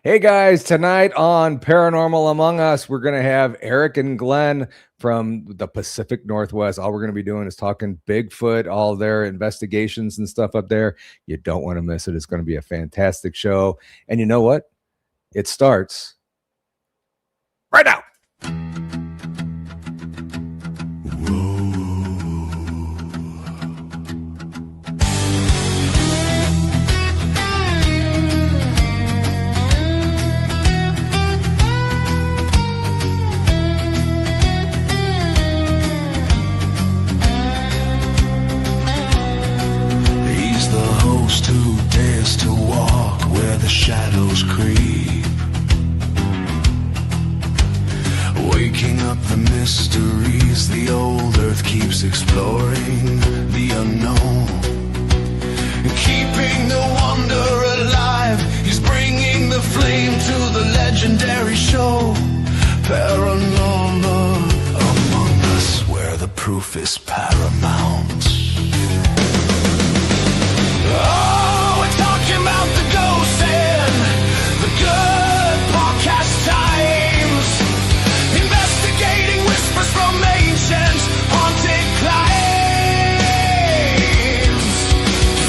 Hey guys, tonight on Paranormal Among Us, we're going to have Eric and Glenn from the Pacific Northwest. All we're going to be doing is talking Bigfoot, all their investigations and stuff up there. You don't want to miss it. It's going to be a fantastic show. And you know what? It starts right now. The shadows creep, waking up the mysteries. The old earth keeps exploring the unknown, keeping the wonder alive. He's bringing the flame to the legendary show, Paranormal Among Us, where the proof is paramount. Oh, we're talking about the ghosts and the good podcast times, investigating whispers from ancient haunted climes,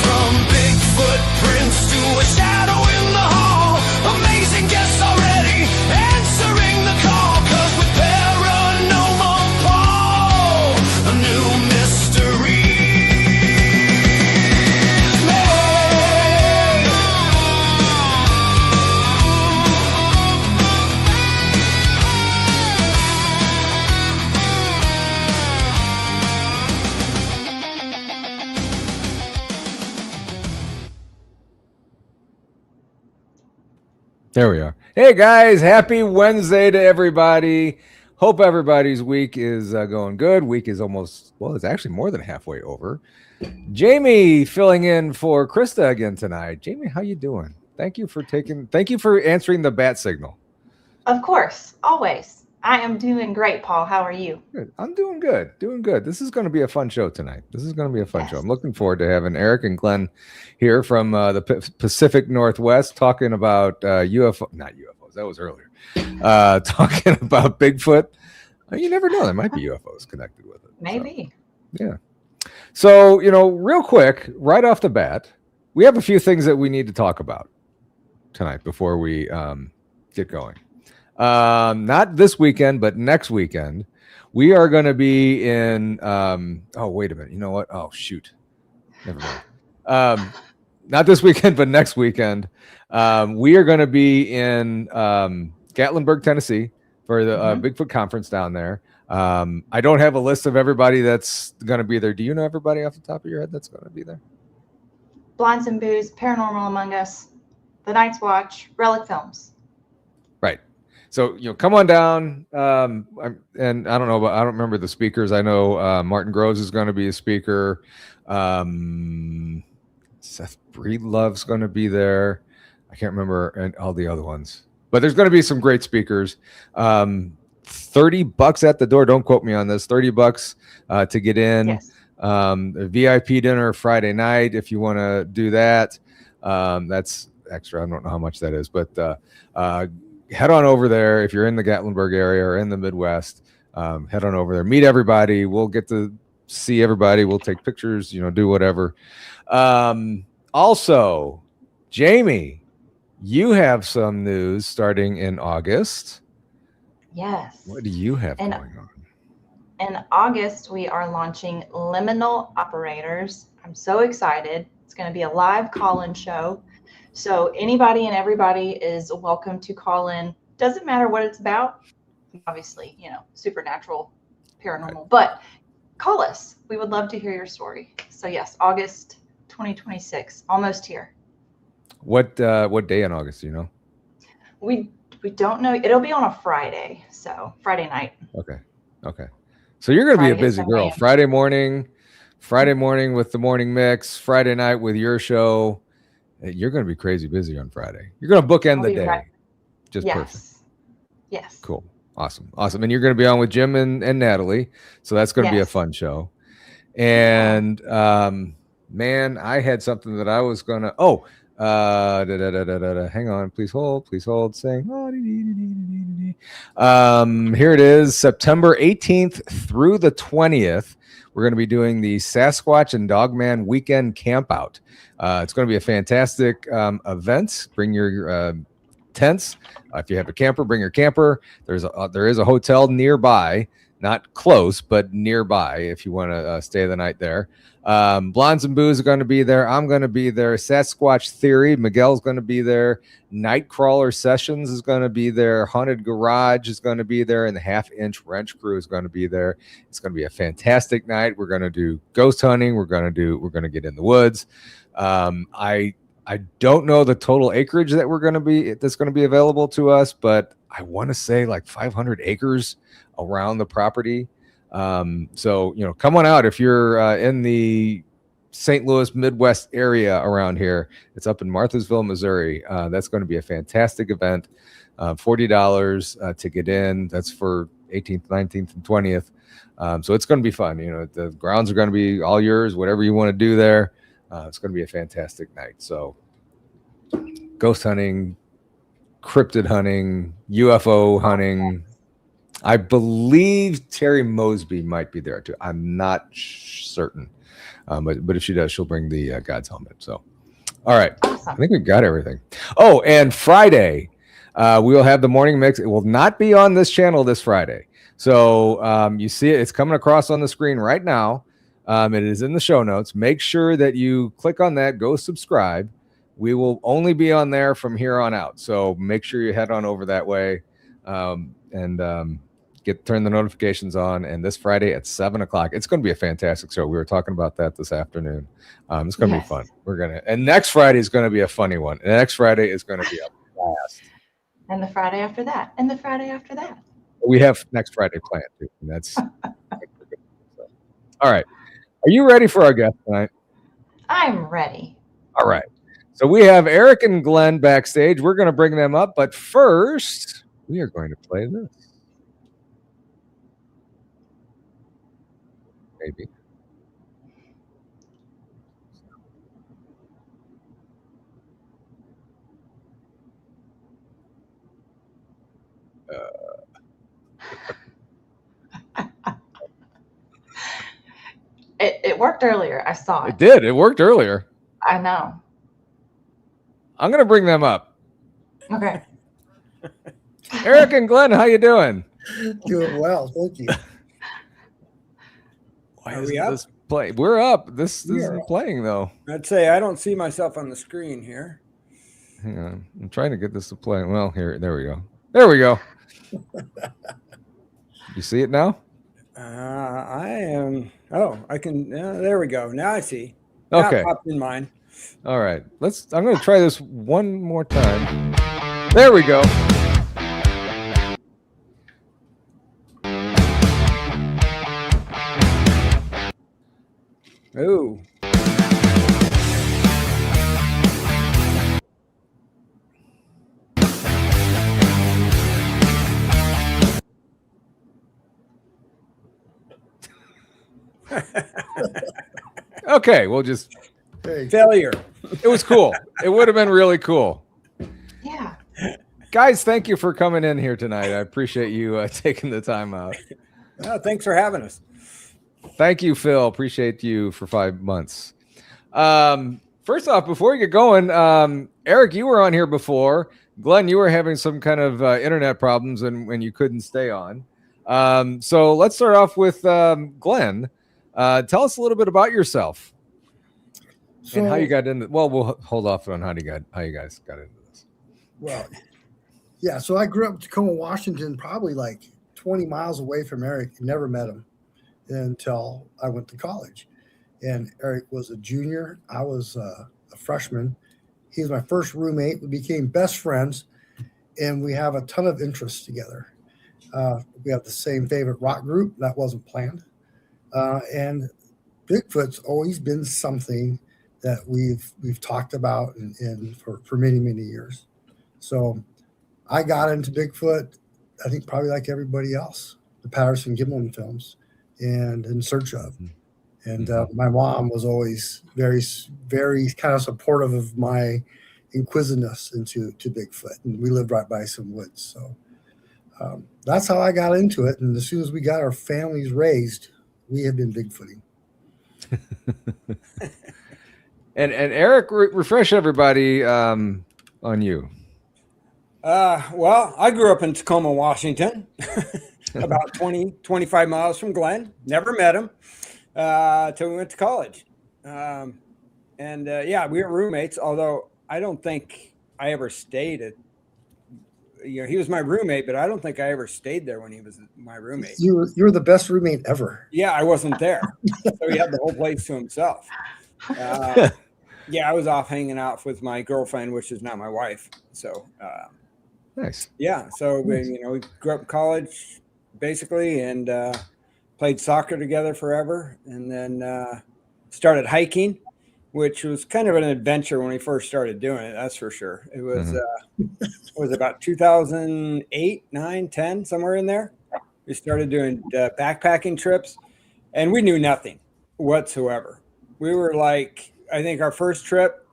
from Bigfoot prints to a shadow in the hall. Amazing guests already answering the call, 'cause with Paranormal Paul, a new mystery. There we are. Hey guys, happy Wednesday to everybody. Hope everybody's week is going good. Week is almost, well, it's actually more than halfway over. Jamie filling in for Krista again tonight. Jamie, how you doing? Thank you for answering the bat signal. Of course, always. I am doing great, Paul. How are you? Good. I'm doing good. This is going to be a fun show tonight. Show. I'm looking forward to having Eric and Glenn here from the Pacific Northwest talking about not UFOs. That was earlier. Talking about Bigfoot. You never know. There might be UFOs connected with it. Maybe. So, yeah. So, real quick, right off the bat, we have a few things that we need to talk about tonight before we get going. Not this weekend, but next weekend, we are going to be in, oh, wait a minute. You know what? Oh, shoot. Never mind. Not this weekend, but next weekend. We are going to be in Gatlinburg, Tennessee for the Bigfoot conference down there. I don't have a list of everybody that's going to be there. Do you know everybody off the top of your head that's going to be there? Blinds and Booze, Paranormal Among Us, The Night's Watch, Relic Films. Right. So, come on down. And I don't know, I don't remember the speakers. I know Martin Groves is going to be a speaker. Seth Breedlove's going to be there. I can't remember and all the other ones. But there's going to be some great speakers. $30 at the door. Don't quote me on this. $30 to get in. Yes. A VIP dinner Friday night if you want to do that. That's extra. I don't know how much that is, but head on over there if you're in the Gatlinburg area or in the Midwest. Head on over there, meet everybody. We'll get to see everybody. We'll take pictures, do whatever. Also, Jamie, you have some news starting in August. Yes. What do you have going on? In August, we are launching Liminal Operators. I'm so excited. It's going to be a live call-in show. So anybody and everybody is welcome to call in. Doesn't matter what it's about. Obviously, supernatural, paranormal, right. But call us. We would love to hear your story. So yes, August 2026, almost here. What day in August do you know? We don't know. It'll be on a Friday, so Friday night. Okay. So you're going to be a busy girl. Friday morning with the morning mix. Friday night with your show. You're going to be crazy busy on Friday. You're going to bookend the day. Right. Just perfect. Yes. Cool. Awesome. And you're going to be on with Jim and Natalie. So that's going to be a fun show. And man, I had something that I was going to, Hang on, please hold, saying here it is, September 18th through the 20th. We're going to be doing the Sasquatch and Dogman weekend campout. It's going to be a fantastic event. Bring your tents. If you have a camper, bring your camper. There is a hotel nearby, not close, but nearby if you want to stay the night there. Blondes and Booze are going to be there. I'm going to be there. Sasquatch Theory, Miguel's going to be there. Nightcrawler Sessions is going to be there. Haunted Garage is going to be there, and the Half-Inch Wrench Crew is going to be there. It's going to be a fantastic night. We're going to do ghost hunting. We're going to get in the woods. I don't know the total acreage that's going to be available to us, but I want to say like 500 acres around the property. So, come on out if you're in the St. Louis Midwest area around here. It's up in Marthasville, Missouri. That's going to be a fantastic event. $40 to get in. That's for 18th, 19th, and 20th. So it's going to be fun. The grounds are going to be all yours, whatever you want to do there. It's going to be a fantastic night. So ghost hunting, cryptid hunting, UFO hunting. I believe Terry Mosby might be there too. I'm not certain. But if she does, she'll bring the God's helmet. So, all right. Awesome. I think we've got everything. Oh, and Friday, we will have the morning mix. It will not be on this channel this Friday. So you see it. It's coming across on the screen right now. It is in the show notes. Make sure that you click on that, go subscribe. We will only be on there from here on out. So make sure you head on over that way and turn the notifications on. And this Friday at 7:00, it's going to be a fantastic show. We were talking about that this afternoon. It's going to be fun. And next Friday is going to be a funny one. And next Friday is going to be a blast. And the Friday after that. And the Friday after that. We have next Friday planned too. And that's all right. Are you ready for our guest tonight? I'm ready. All right. So we have Eric and Glenn backstage. We're going to bring them up. But first, we are going to play this. Maybe. It worked earlier. I saw it. It did. It worked earlier. I know. I'm going to bring them up. Okay. Eric and Glenn, how you doing? Doing well, thank you. Why Are is we up? this play? We're up. This We isn't are up. playing though. I'd say I don't see myself on the screen here. Hang on. I'm trying to get this to play. Well, there we go. There we go. You see it now? I am. Oh, I can. There we go. Now I see. Now Okay. it popped in mine. All right. I'm going to try this one more time. There we go. Ooh. Okay. We'll just. Hey, Failure. It was cool. It would have been really cool. Yeah. Guys, thank you for coming in here tonight. I appreciate you taking the time out. Well, thanks for having us. Thank you, Phil. Appreciate you for 5 months. First off, before we get going, Eric, you were on here before. Glenn, you were having some kind of internet problems and when you couldn't stay on. So let's start off with Glenn. Tell us a little bit about yourself and how you got into. Well, we'll hold off on how you guys got into this. well, yeah. So I grew up in Tacoma, Washington, probably like 20 miles away from Eric. Never met him until I went to college. And Eric was a junior. I was a freshman. He was my first roommate. We became best friends, and we have a ton of interests together. We have the same favorite rock group. That wasn't planned. And Bigfoot's always been something that we've talked about and for many, many years. So I got into Bigfoot, I think probably like everybody else, the Patterson-Gimlin films and In Search Of. And my mom was always very, very kind of supportive of my inquisiting us into Bigfoot, and we lived right by some woods. So that's how I got into it. And as soon as we got our families raised, we have been Bigfooting. And Eric, refresh everybody on you. Well, I grew up in Tacoma, Washington, about 25 miles from Glen. Never met him till we went to college. Yeah, we were roommates, although I don't think I ever stayed at, he was my roommate, but I don't think I ever stayed there when he was my roommate. You were the best roommate ever. Yeah, I wasn't there. So he had the whole place to himself. Yeah, I was off hanging out with my girlfriend, which is now my wife. So, nice. Yeah, so we grew up in college, basically, and played soccer together forever, and then started hiking, which was kind of an adventure when we first started doing it. That's for sure. It was it was about 2008, 9, 10, somewhere in there. We started doing backpacking trips, and we knew nothing whatsoever. We were like, I think our first trip,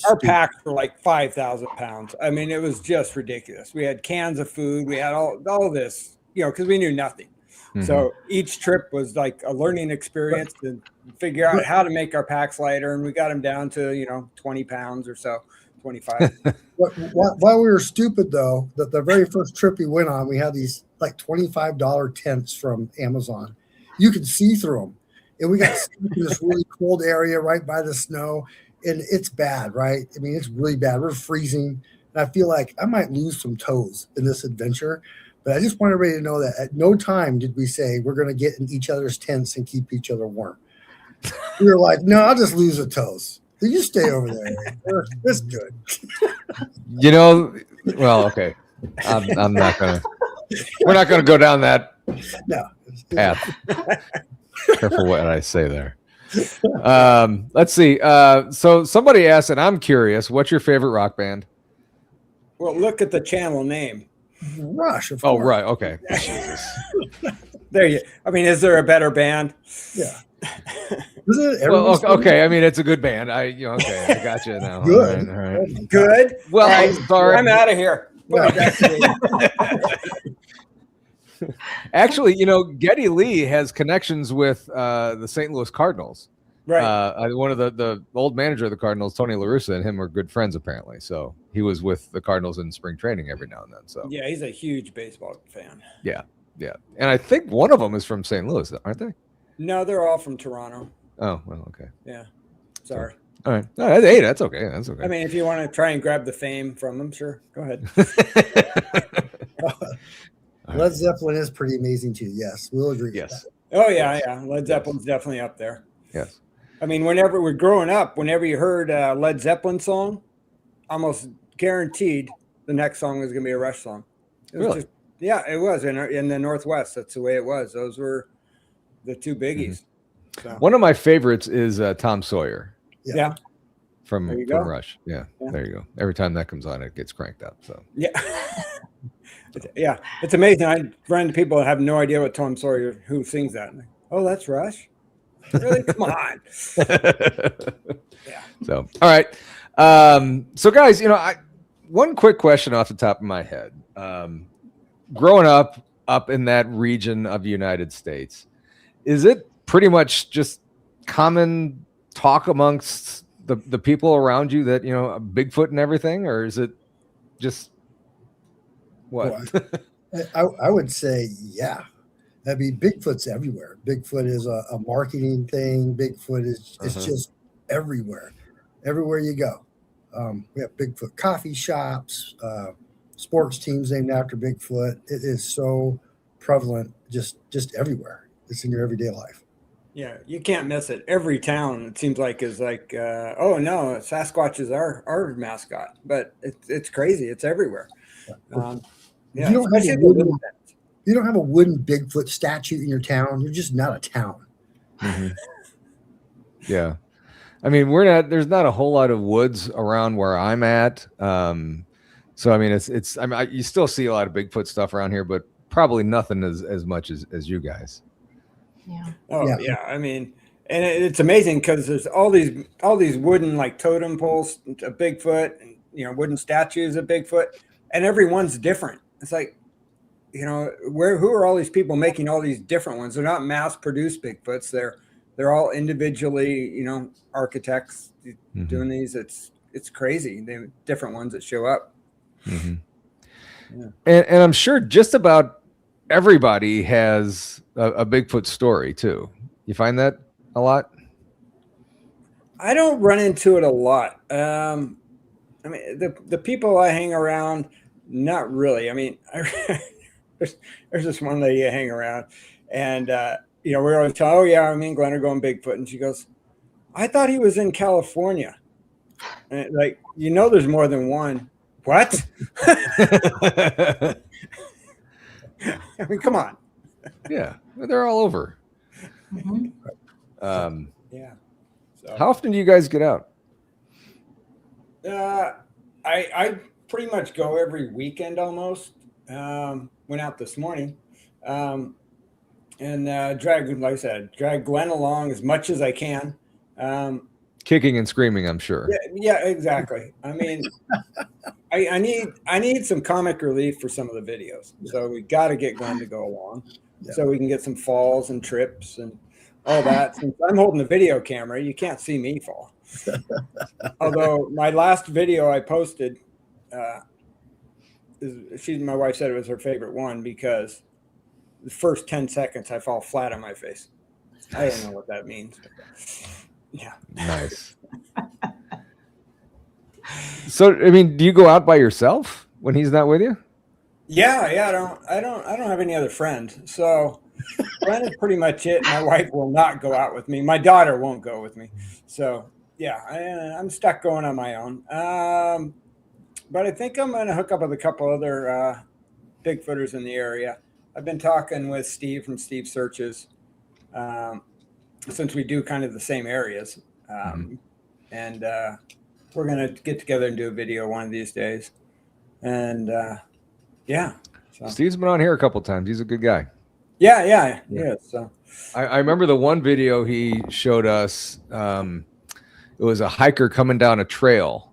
our packs were like 5,000 pounds. I mean, it was just ridiculous. We had cans of food. We had all this, because we knew nothing. So each trip was like a learning experience to figure out how to make our packs lighter. And we got them down to, 20 pounds or so, 25. While we were stupid, though, that the very first trip we went on, we had these like $25 tents from Amazon. You could see through them. And we got stuck in this really cold area right by the snow. And it's bad, right? I mean, it's really bad. We're freezing. And I feel like I might lose some toes in this adventure. But I just want everybody to know that at no time did we say we're going to get in each other's tents and keep each other warm. We were like, no, I'll just lose the toes. You stay over there. It's good. Well, okay. I'm not going to. We're not going to go down that path. Careful what I say there. Let's see. So somebody asked, and I'm curious, what's your favorite rock band? Well, look at the channel name. Rush. Of course. Oh, right. Okay. There you. I mean, is there a better band? Yeah. Well, okay. I mean, it's a good band. Okay. I got you now. Good. All right. Good. Well, right. Sorry. I'm out of here. Actually, Geddy Lee has connections with the St. Louis Cardinals. Right. One of the old manager of the Cardinals, Tony La Russa, and him are good friends apparently. So he was with the Cardinals in spring training every now and then. So yeah, he's a huge baseball fan. Yeah. And I think one of them is from St. Louis, aren't they? No, they're all from Toronto. Oh, well, okay. Yeah. Sorry. All right. No, hey, that's okay. That's okay. I mean, if you want to try and grab the fame from them, sure. Go ahead. Led Zeppelin is pretty amazing too. Yes, we'll agree. Yes. With that. Oh yeah. Led Zeppelin's definitely up there. Yes. I mean, whenever we're growing up, whenever you heard a Led Zeppelin song, almost guaranteed the next song was going to be a Rush song. It was Really? it was in the Northwest. That's the way it was. Those were the two biggies. So. One of my favorites is Tom Sawyer. Yeah. From Rush. Yeah, there you go. Every time that comes on, it gets cranked up. So yeah. Yeah, it's amazing. I run into people that have no idea what Tom Sawyer, who sings that. Like, oh, that's Rush. Really? Come on. Yeah. So, all right. So, guys, one quick question off the top of my head. Growing up in that region of the United States, is it pretty much just common talk amongst the people around you that Bigfoot and everything, or is it just what? Well, I would say, yeah. I mean, Bigfoot's everywhere. Bigfoot is a marketing thing. Bigfoot is it's just everywhere you go. We have Bigfoot coffee shops, sports teams named after Bigfoot. It is so prevalent, just everywhere. It's in your everyday life. Yeah, you can't miss it. Every town, it seems like, is like, oh no, Sasquatch is our mascot, but it's crazy. It's everywhere. Yeah, you don't have a wooden Bigfoot statue in your town, you're just not a town. Mm-hmm. Yeah. I mean, there's not a whole lot of woods around where I'm at. So, I mean, you still see a lot of Bigfoot stuff around here, but probably nothing as much as you guys. Yeah. Oh, yeah. I mean, And it's amazing because there's all these wooden like totem poles of Bigfoot, and wooden statues of Bigfoot, and every one's different. It's like, who are all these people making all these different ones? They're not mass produced Bigfoots. They're all individually, architects doing these. It's crazy. They have different ones that show up. Mm-hmm. Yeah. And I'm sure just about everybody has a Bigfoot story too. You find that a lot? I don't run into it a lot. I mean, the people I hang around, not really. I mean, there's this one lady I hang around, and we're always telling, oh yeah, me and Glenn are going Bigfoot, and she goes, I thought he was in California. And like, there's more than one. What? I mean, come on. Yeah, they're all over. Mhm. Yeah. So, how often do you guys get out? I pretty much go every weekend almost. Went out this morning, and drag Glenn along as much as I can. Kicking and screaming, I'm sure. Yeah, exactly. I mean, I need some comic relief for some of the videos, so we got to get Glenn to go along, so we can get some falls and trips and all that. Since I'm holding the video camera, you can't see me fall. Although my last video I posted, my wife said it was her favorite one because the first 10 seconds I fall flat on my face. I don't know what that means. Yeah. Nice. So, I mean, do you go out by yourself when he's not with you? Yeah. I don't have any other friends. So Glenn is pretty much it. My wife will not go out with me. My daughter won't go with me. So yeah, I'm stuck going on my own. But I think I'm going to hook up with a couple other Bigfooters in the area. I've been talking with Steve from Steve Searches, since we do kind of the same areas. And we're going to get together and do a video one of these days. And yeah. So. Steve's been on here a couple times. He's a good guy. Yeah. So I remember the one video he showed us. It was a hiker coming down a trail,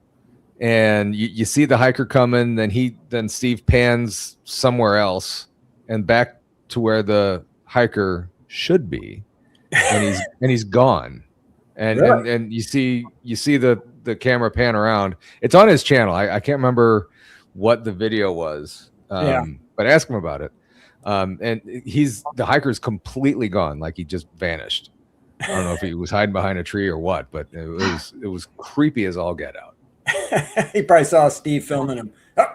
and you see the hiker coming, then Steve pans somewhere else and back to where the hiker should be, and he's gone. And, really? and you see the camera pan around. It's on his channel. I can't remember what the video was. But ask him about it. And the hiker's completely gone, like he just vanished. I don't know if he was hiding behind a tree or what, but it was creepy as all get out. He probably saw Steve filming him. Oh,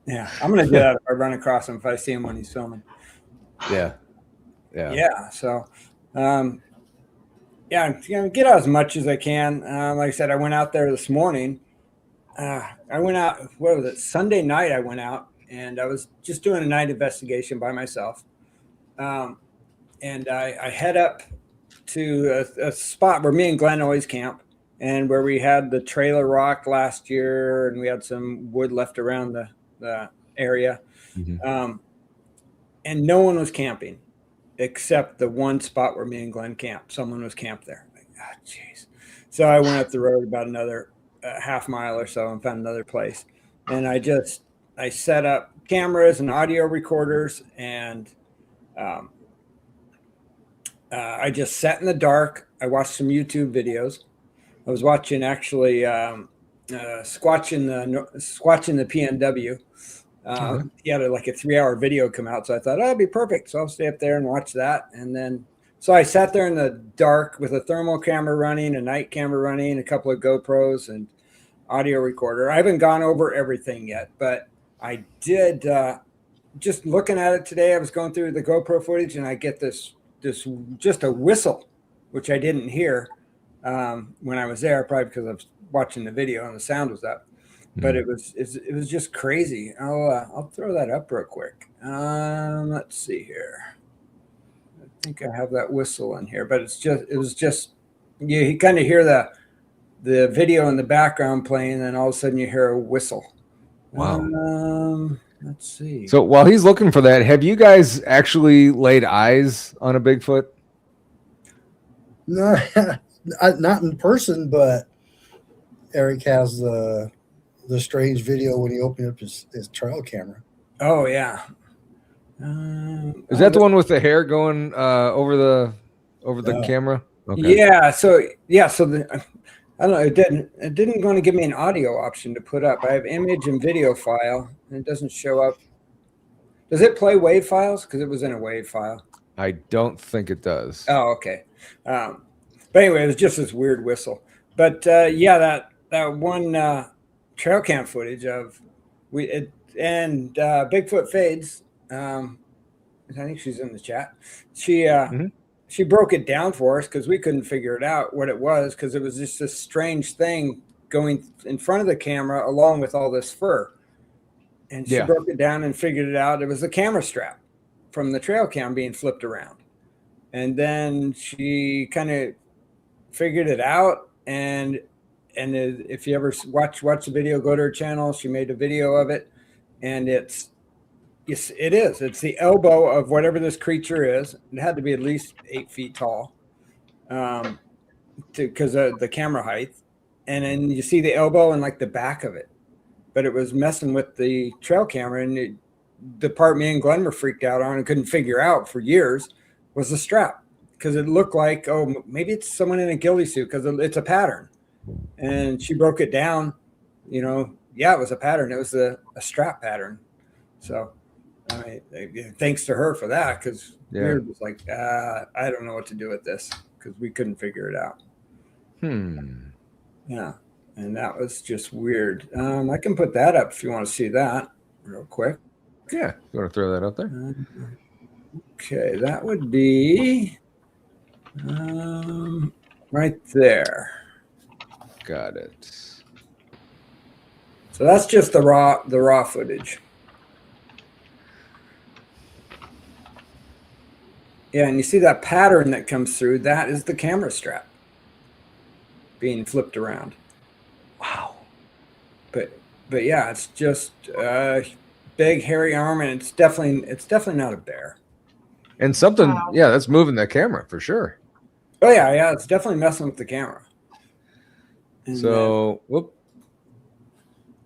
yeah, I'm gonna do that if I run across him, if I see him when he's filming. Yeah. So, get out as much as I can. Like I said, I went out there this morning. I went out. What was it? Sunday night. I went out and I was just doing a night investigation by myself. And I head up to a spot where me and Glenn always camp, and where we had the trailer rock last year, and we had some wood left around the area. And no one was camping except the one spot where me and Glenn camped. Someone was camped there. Like, jeez. So I went up the road about another half mile or so and found another place. And I set up cameras and audio recorders, and I just sat in the dark. I watched some YouTube videos. I was watching actually Squatching the PNW. He had a 3-hour video come out, so I thought, it'd be perfect. So I'll stay up there and watch that. And then, so I sat there in the dark with a thermal camera running, a night camera running, a couple of GoPros, and audio recorder. I haven't gone over everything yet, but I did. Just looking at it today, I was going through the GoPro footage, and I get this just a whistle, which I didn't hear when I was there, probably because I was watching the video and the sound was up. But it was just crazy. I'll throw that up real quick. Let's see here. I think I have that whistle in here, but it was just you kind of hear the video in the background playing, and then all of a sudden you hear a whistle. Wow. Let's see. So while he's looking for that, have you guys actually laid eyes on a Bigfoot? No, not in person, but Eric has the strange video when he opened up his trail camera. Oh yeah. Is that the one with the hair going over the Yeah. camera? Okay. Yeah. So I don't know. It didn't want to give me an audio option to put up. I have image and video file, and it doesn't show up. Does it play WAV files? Because it was in a WAV file. I don't think it does. Oh, okay. But anyway, it was just this weird whistle. But yeah, that one trail cam footage of Bigfoot Fades. I think she's in the chat. She broke it down for us because we couldn't figure it out what it was, because it was just this strange thing going in front of the camera along with all this fur. And she broke it down and figured it out. It was the camera strap from the trail cam being flipped around. And then she kind of figured it out. And if you ever watch the video, go to her channel. She made a video of it. And it's the elbow of whatever this creature is. It had to be at least 8 feet tall because of the camera height. And then you see the elbow and like the back of it. But it was messing with the trail camera, and the part me and Glenn were freaked out on and couldn't figure out for years was the strap, because it looked like, oh, maybe it's someone in a ghillie suit because it's a pattern. And she broke it down, it was a pattern. It was a strap pattern. So I mean, thanks to her for that, because we were just like, I don't know what to do with this, because we couldn't figure it out. Yeah. And that was just weird. I can put that up if you want to see that real quick. Yeah. You want to throw that up there? Okay. That would be right there. Got it. So that's just the raw footage. Yeah, and you see that pattern that comes through. That is the camera strap being flipped around. Wow. But yeah, it's just big hairy arm, and it's definitely not a bear. And something, that's moving that camera for sure. Oh yeah, it's definitely messing with the camera. And so,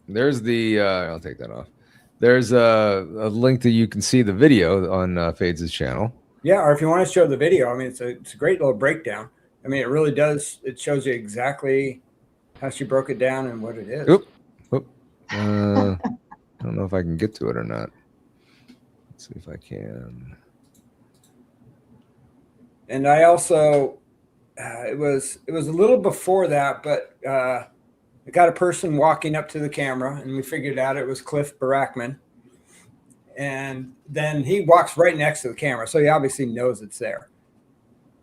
there's the. I'll take that off. There's a link that you can see the video on Fades' channel. Yeah, or if you want to show the video, I mean, it's a great little breakdown. I mean, it really does. It shows you exactly how she broke it down and what it is. Oop. I don't know if I can get to it or not. Let's see if I can. And I also, it was a little before that, but I got a person walking up to the camera, and we figured out it was Cliff Barackman. And then he walks right next to the camera, so he obviously knows it's there.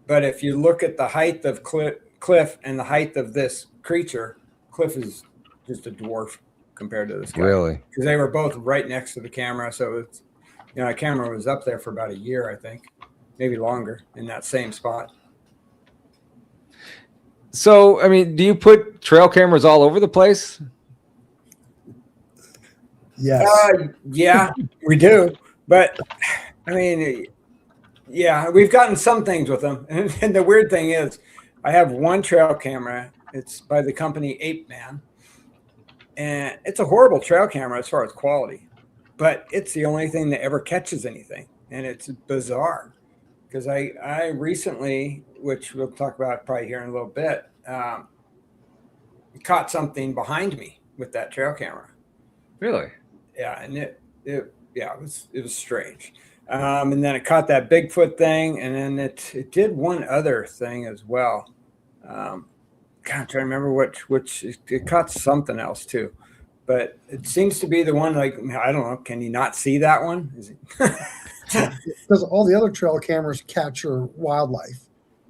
But if you look at the height of Cliff and the height of this creature, Cliff is just a dwarf compared to this guy. Really? Because they were both right next to the camera. So it's, the camera was up there for about a year, I think, maybe longer, in that same spot. So, I mean, do you put trail cameras all over the place? Yes. Yeah, we do. But I mean, yeah, we've gotten some things with them. And the weird thing is, I have one trail camera. It's by the company Ape Man. And it's a horrible trail camera as far as quality. But it's the only thing that ever catches anything. And it's bizarre. Because I recently, which we'll talk about probably here in a little bit, caught something behind me with that trail camera. Really? Yeah, and it was strange. And then it caught that Bigfoot thing, and then it did one other thing as well. God, I'm trying to remember which it caught something else too. But it seems to be the one, like, I don't know, can you not see that one? Is it Because all the other trail cameras capture wildlife.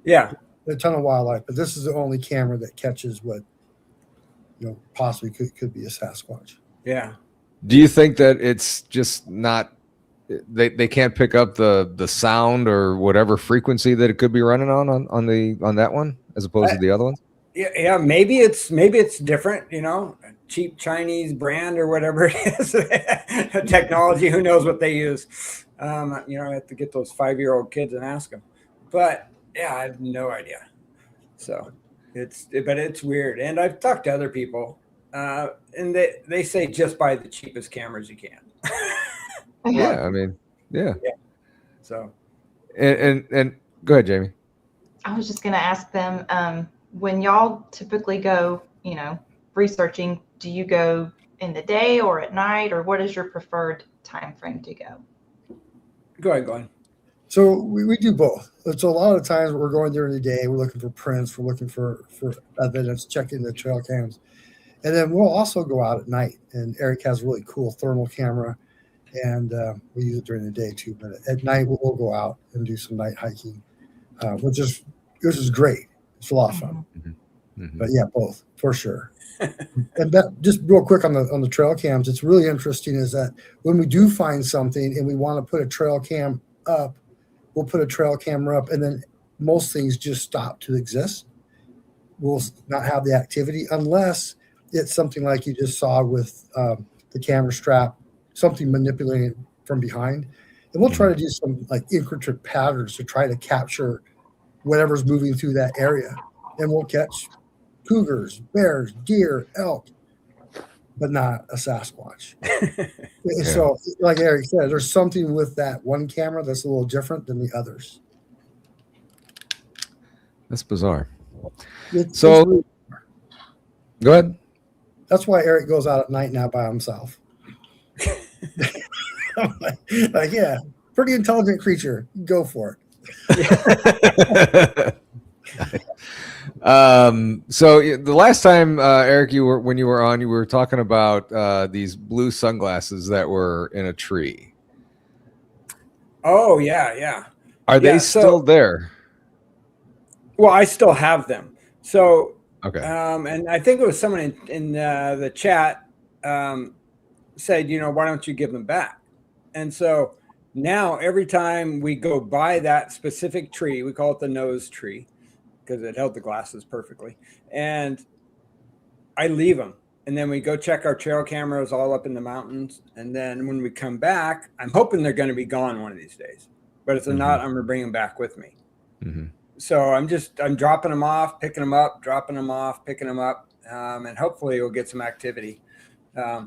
Yeah. A ton of wildlife, but this is the only camera that catches what possibly could be a Sasquatch. Yeah. Do you think that it's just not they can't pick up the sound or whatever frequency that it could be running on that one as opposed to the other ones? Yeah, maybe it's different, a cheap Chinese brand or whatever it is. Technology, who knows what they use. I have to get those 5-year-old kids and ask them. But yeah, I have no idea. So but it's weird. And I've talked to other people, and they say just buy the cheapest cameras you can. Yeah, I mean, yeah. So, And go ahead, Jamie. I was just going to ask them, when y'all typically go, researching, do you go in the day or at night, or what is your preferred time frame to go? go ahead, Glenn. So we do both. So a lot of times we're going during the day, we're looking for prints, we're looking for evidence, checking the trail cams. And then we'll also go out at night. And Eric has a really cool thermal camera, and we use it during the day too. But at night we'll go out and do some night hiking, which is great. It's a lot of fun. Mm-hmm. But yeah, both for sure. And that, just real quick on the trail cams, it's really interesting is that when we do find something and we want to put a trail cam up, we'll put a trail camera up, and then most things just stop to exist. We'll not have the activity unless it's something like you just saw with the camera strap, something manipulated from behind. And we'll try to do some like intricate patterns to try to capture whatever's moving through that area. And we'll catch cougars, bears, deer, elk, but not a Sasquatch. Yeah. So like Eric said, there's something with that one camera that's a little different than the others. That's bizarre. It's So really- go ahead. that's why Eric goes out at night now by himself. I'm like, yeah, pretty intelligent creature. Go for it. So the last time, Eric, when you were on, you were talking about these blue sunglasses that were in a tree. Oh, yeah. Are they Yeah, still there? Well, I still have them. So, Okay. and I think it was someone in the chat said, why don't you give them back? And so now every time we go by that specific tree, we call it the nose tree because it held the glasses perfectly. And I leave them. And then we go check our trail cameras all up in the mountains. And then when we come back, I'm hoping they're going to be gone one of these days. But if they're not, I'm going to bring them back with me. Mm-hmm. So I'm dropping them off, picking them up, dropping them off, picking them up. And hopefully we'll get some activity. Yeah,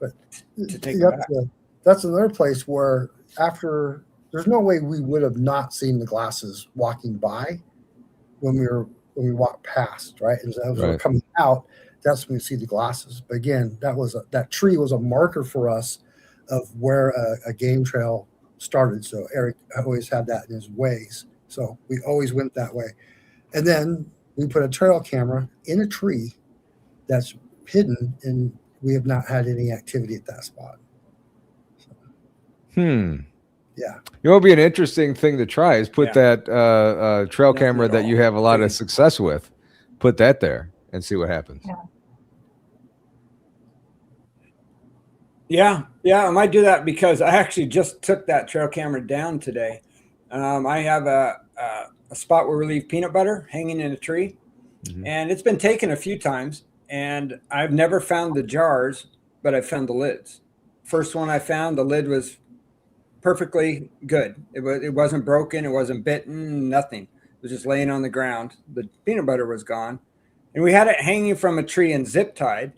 but To take them back. that's another place where after there's no way we would have not seen the glasses walking by when we walked past, right? And as we're Right. coming out, that's when we see the glasses. But again, that tree was a marker for us of where a game trail started. So Eric always had that in his ways. So we always went that way. And then we put a trail camera in a tree that's hidden, and we have not had any activity at that spot. Yeah. It would be an interesting thing to try is put Yeah. that trail Nothing camera at that all. you have a lot Pretty- of success with, put that there and see what happens. Yeah, I might do that because I actually just took that trail camera down today. I have a spot where we leave peanut butter hanging in a tree, Mhm. and it's been taken a few times, and I've never found the jars, but I found the lids. First one I found, the lid was perfectly good. It wasn't broken, it wasn't bitten, nothing. It was just laying on the ground. The peanut butter was gone, and we had it hanging from a tree and zip tied.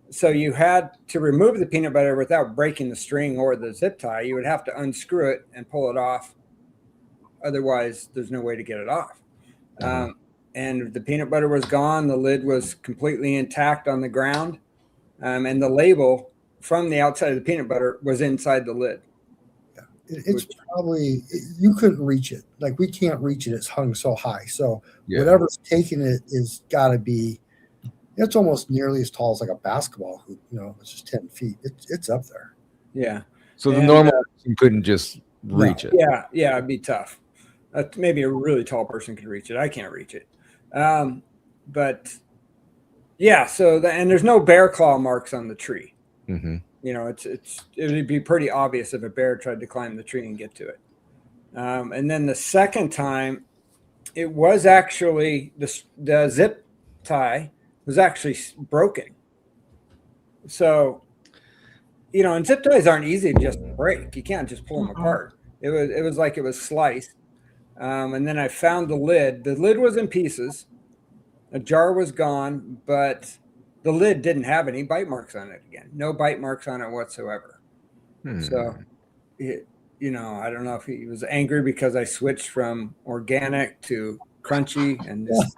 So you had to remove the peanut butter without breaking the string or the zip tie. You would have to unscrew it and pull it off. Otherwise, there's no way to get it off. And the peanut butter was gone. The lid was completely intact on the ground. And the label from the outside of the peanut butter was inside the lid. It's probably, you couldn't reach it. Like we can't reach it. It's hung so high. So Yeah. whatever's taking it is got to be, it's almost nearly as tall as like a basketball hoop. It's just 10 feet. It's up there. Yeah. So the And, normal person couldn't just reach it. Yeah, it'd be tough. Maybe a really tall person could reach it. I can't reach it. But yeah, and there's no bear claw marks on the tree. Mm-hmm. It would be pretty obvious if a bear tried to climb the tree and get to it. And then the second time, it was actually the zip tie was actually broken. So, and zip ties aren't easy to just break. You can't just pull them apart. It was like it was sliced. And then I found the lid. The lid was in pieces, The jar was gone, but the lid didn't have any bite marks on it again. No bite marks on it whatsoever. So, I don't know if he was angry because I switched from organic to crunchy and just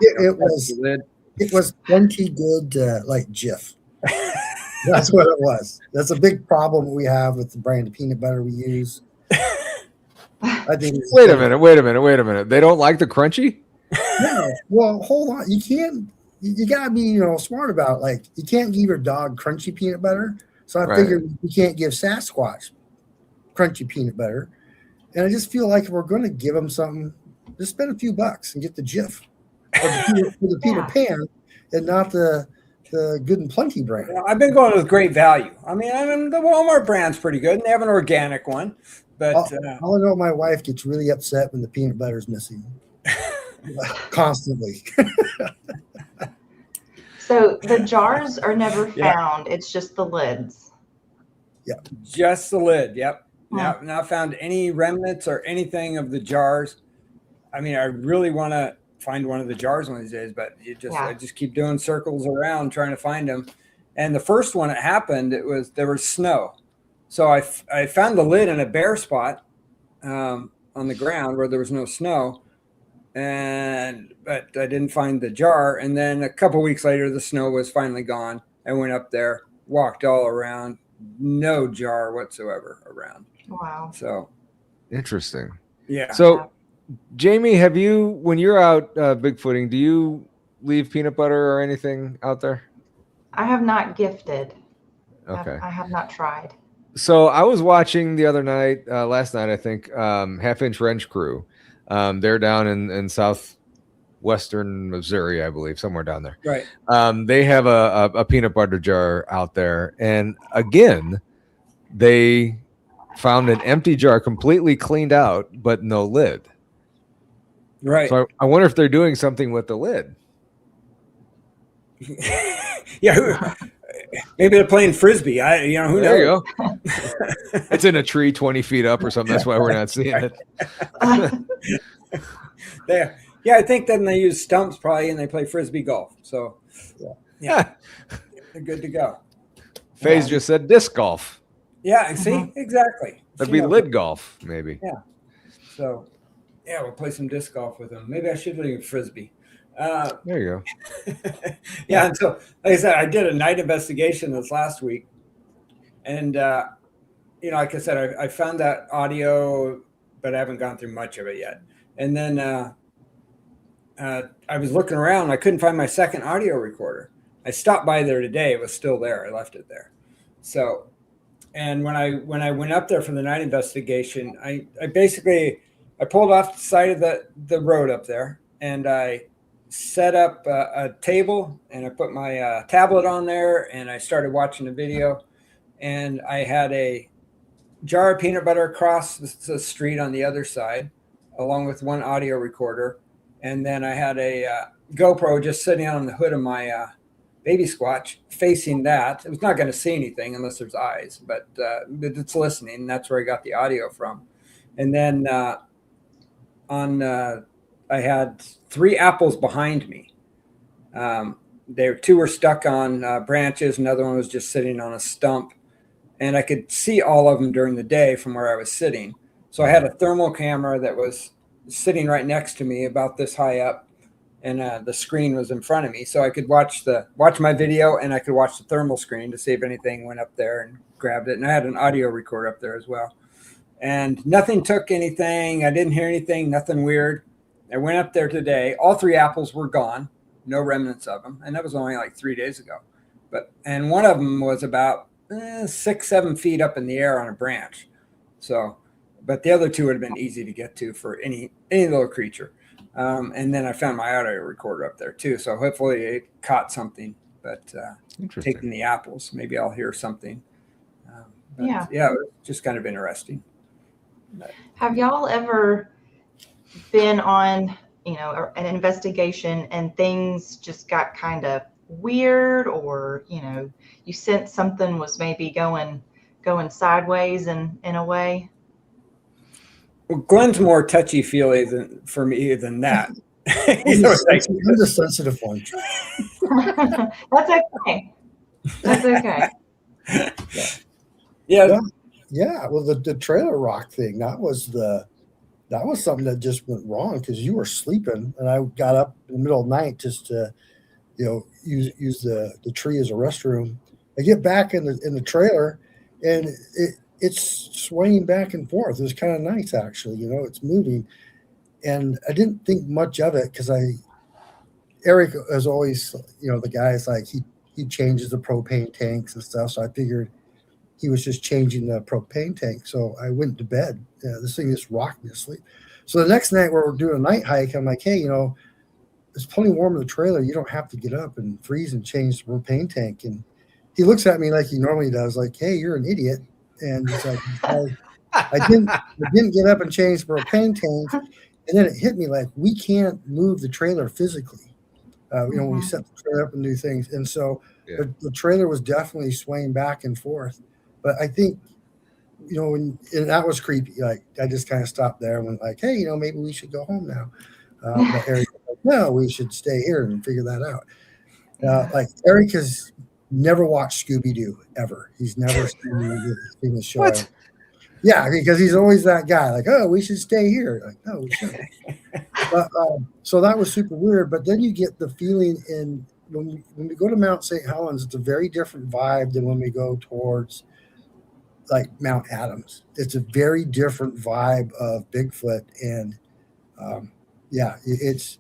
it was plenty good, like Jif. That's what it was. That's a big problem we have with the brand of peanut butter we use. I think. Wait a minute. They don't like the crunchy? No. Well, hold on. You can't. You gotta be, smart about it. Like, you can't give your dog crunchy peanut butter. So I figured we can't give Sasquatch crunchy peanut butter. And I just feel like if we're going to give them something, just spend a few bucks and get the Jif or the Peter Pan, and not the Good and Plenty brand. I've been going with Great Value. I mean, the Walmart brand's pretty good, and they have an organic one. But all I know, my wife gets really upset when the peanut butter is missing, constantly. So the jars are never found. It's just the lids. Yeah, just the lid. Yep. Not found any remnants or anything of the jars. I mean, I really want to find one of the jars one of these days, but I just keep doing circles around trying to find them. And the first one that happened, there was snow. So I found the lid in a bare spot on the ground where there was no snow, but I didn't find the jar. And then a couple weeks later, the snow was finally gone. I went up there, walked all around, no jar whatsoever around. Wow. So interesting. Yeah. So, Jamie, have you, when you're out Bigfooting, do you leave peanut butter or anything out there? I have not gifted. Okay. I have not tried. So I was watching the other night, last night, I think, Half Inch Wrench Crew. They're down in southwestern Missouri, I believe, somewhere down there. Right. They have a peanut butter jar out there. And again, they found an empty jar completely cleaned out, but no lid. Right. So I wonder if they're doing something with the lid. Yeah. Maybe they're playing Frisbee. Who knows? There you go. It's in a tree 20 feet up or something. That's why we're not seeing it. I think then they use stumps probably, and they play Frisbee golf. So, yeah. They're good to go. FaZe just said disc golf. Yeah, see? Exactly. That'd be lid golf, maybe. Yeah. So, we'll play some disc golf with them. Maybe I should leave Frisbee. There you go. Yeah, and so, like I said, I did a night investigation this last week. And, like I said, I found that audio, but I haven't gone through much of it yet. And then I was looking around. I couldn't find my second audio recorder. I stopped by there today. It was still there. I left it there. So, and when I went up there for the night investigation, I pulled off the side of the road up there, and I set up a table, and I put my tablet on there, and I started watching the video, and I had a jar of peanut butter across the street on the other side, along with one audio recorder. And then I had a GoPro just sitting on the hood of my baby Squatch facing that. It was not going to see anything unless there's eyes, but it's listening. And that's where I got the audio from. And then I had 3 apples behind me. Two were stuck on branches. Another one was just sitting on a stump. And I could see all of them during the day from where I was sitting. So I had a thermal camera that was sitting right next to me about this high up, and the screen was in front of me. So I could watch my video, and I could watch the thermal screen to see if anything went up there and grabbed it. And I had an audio recorder up there as well. And nothing took anything. I didn't hear anything, nothing weird. I went up there today. All 3 apples were gone, no remnants of them. And that was only like 3 days ago. And one of them was about 6-7 feet up in the air on a branch. So, but the other 2 would have been easy to get to for any little creature. And then I found my audio recorder up there too. So hopefully it caught something, but taking the apples, maybe I'll hear something. Yeah, it was just kind of interesting. Have y'all ever been on, an investigation and things just got kind of weird, or, you sensed something was maybe going sideways in a way? Well, Glenn's more touchy-feely for me than that. I'm the sensitive one. That's okay. That's okay. Yeah. Yeah. Well, the trailer rock thing, that was something that just went wrong because you were sleeping and I got up in the middle of the night just to, use the tree as a restroom. I get back in the trailer and it's swaying back and forth. It was kind of nice actually, it's moving. And I didn't think much of it because Eric is always, the guy's like he changes the propane tanks and stuff. So I figured he was just changing the propane tank. So I went to bed. This thing just rocked me to sleep. So the next night we're doing a night hike. I'm like, hey, it's plenty warm in the trailer. You don't have to get up and freeze and change the propane tank. And he looks at me like he normally does, like, hey, you're an idiot. And he's like, I didn't get up and change the propane tank. And then it hit me like, we can't move the trailer physically. When we set the trailer up and do things. And so the trailer was definitely swaying back and forth. But I think, and that was creepy. Like, I just kind of stopped there and went like, hey, maybe we should go home now. But Eric was like, no, we should stay here and figure that out. Like, Eric has never watched Scooby-Doo ever. He's never seen the show. What? Yeah, because he's always that guy, like, oh, we should stay here. Like, no, we shouldn't. But, so that was super weird. But then you get the feeling when we go to Mount St. Helens, it's a very different vibe than when we go towards like Mount Adams. It's a very different vibe of Bigfoot. And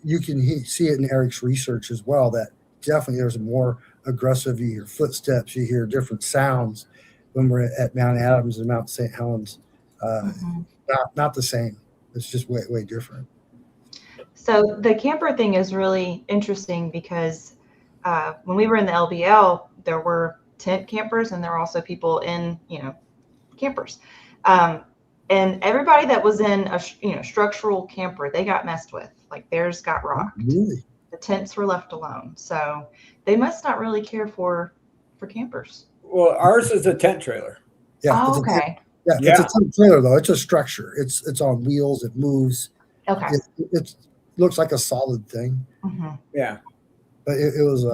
you can see it in Eric's research as well, that definitely there's a more aggressive, you hear footsteps, you hear different sounds when we're at Mount Adams and Mount St. Helens. Not the same. It's just way, way different. So the camper thing is really interesting because when we were in the LBL, there were tent campers and there were also people in, campers. And everybody that was in a structural camper, they got messed with. Like, theirs got rocked. Really? The tents were left alone. So they must not really care for campers. Well, ours is a tent trailer. Yeah. Oh, okay. It's a tent trailer though. It's a structure. It's on wheels. It moves. Okay. It looks like a solid thing. Mm-hmm. Yeah. But it was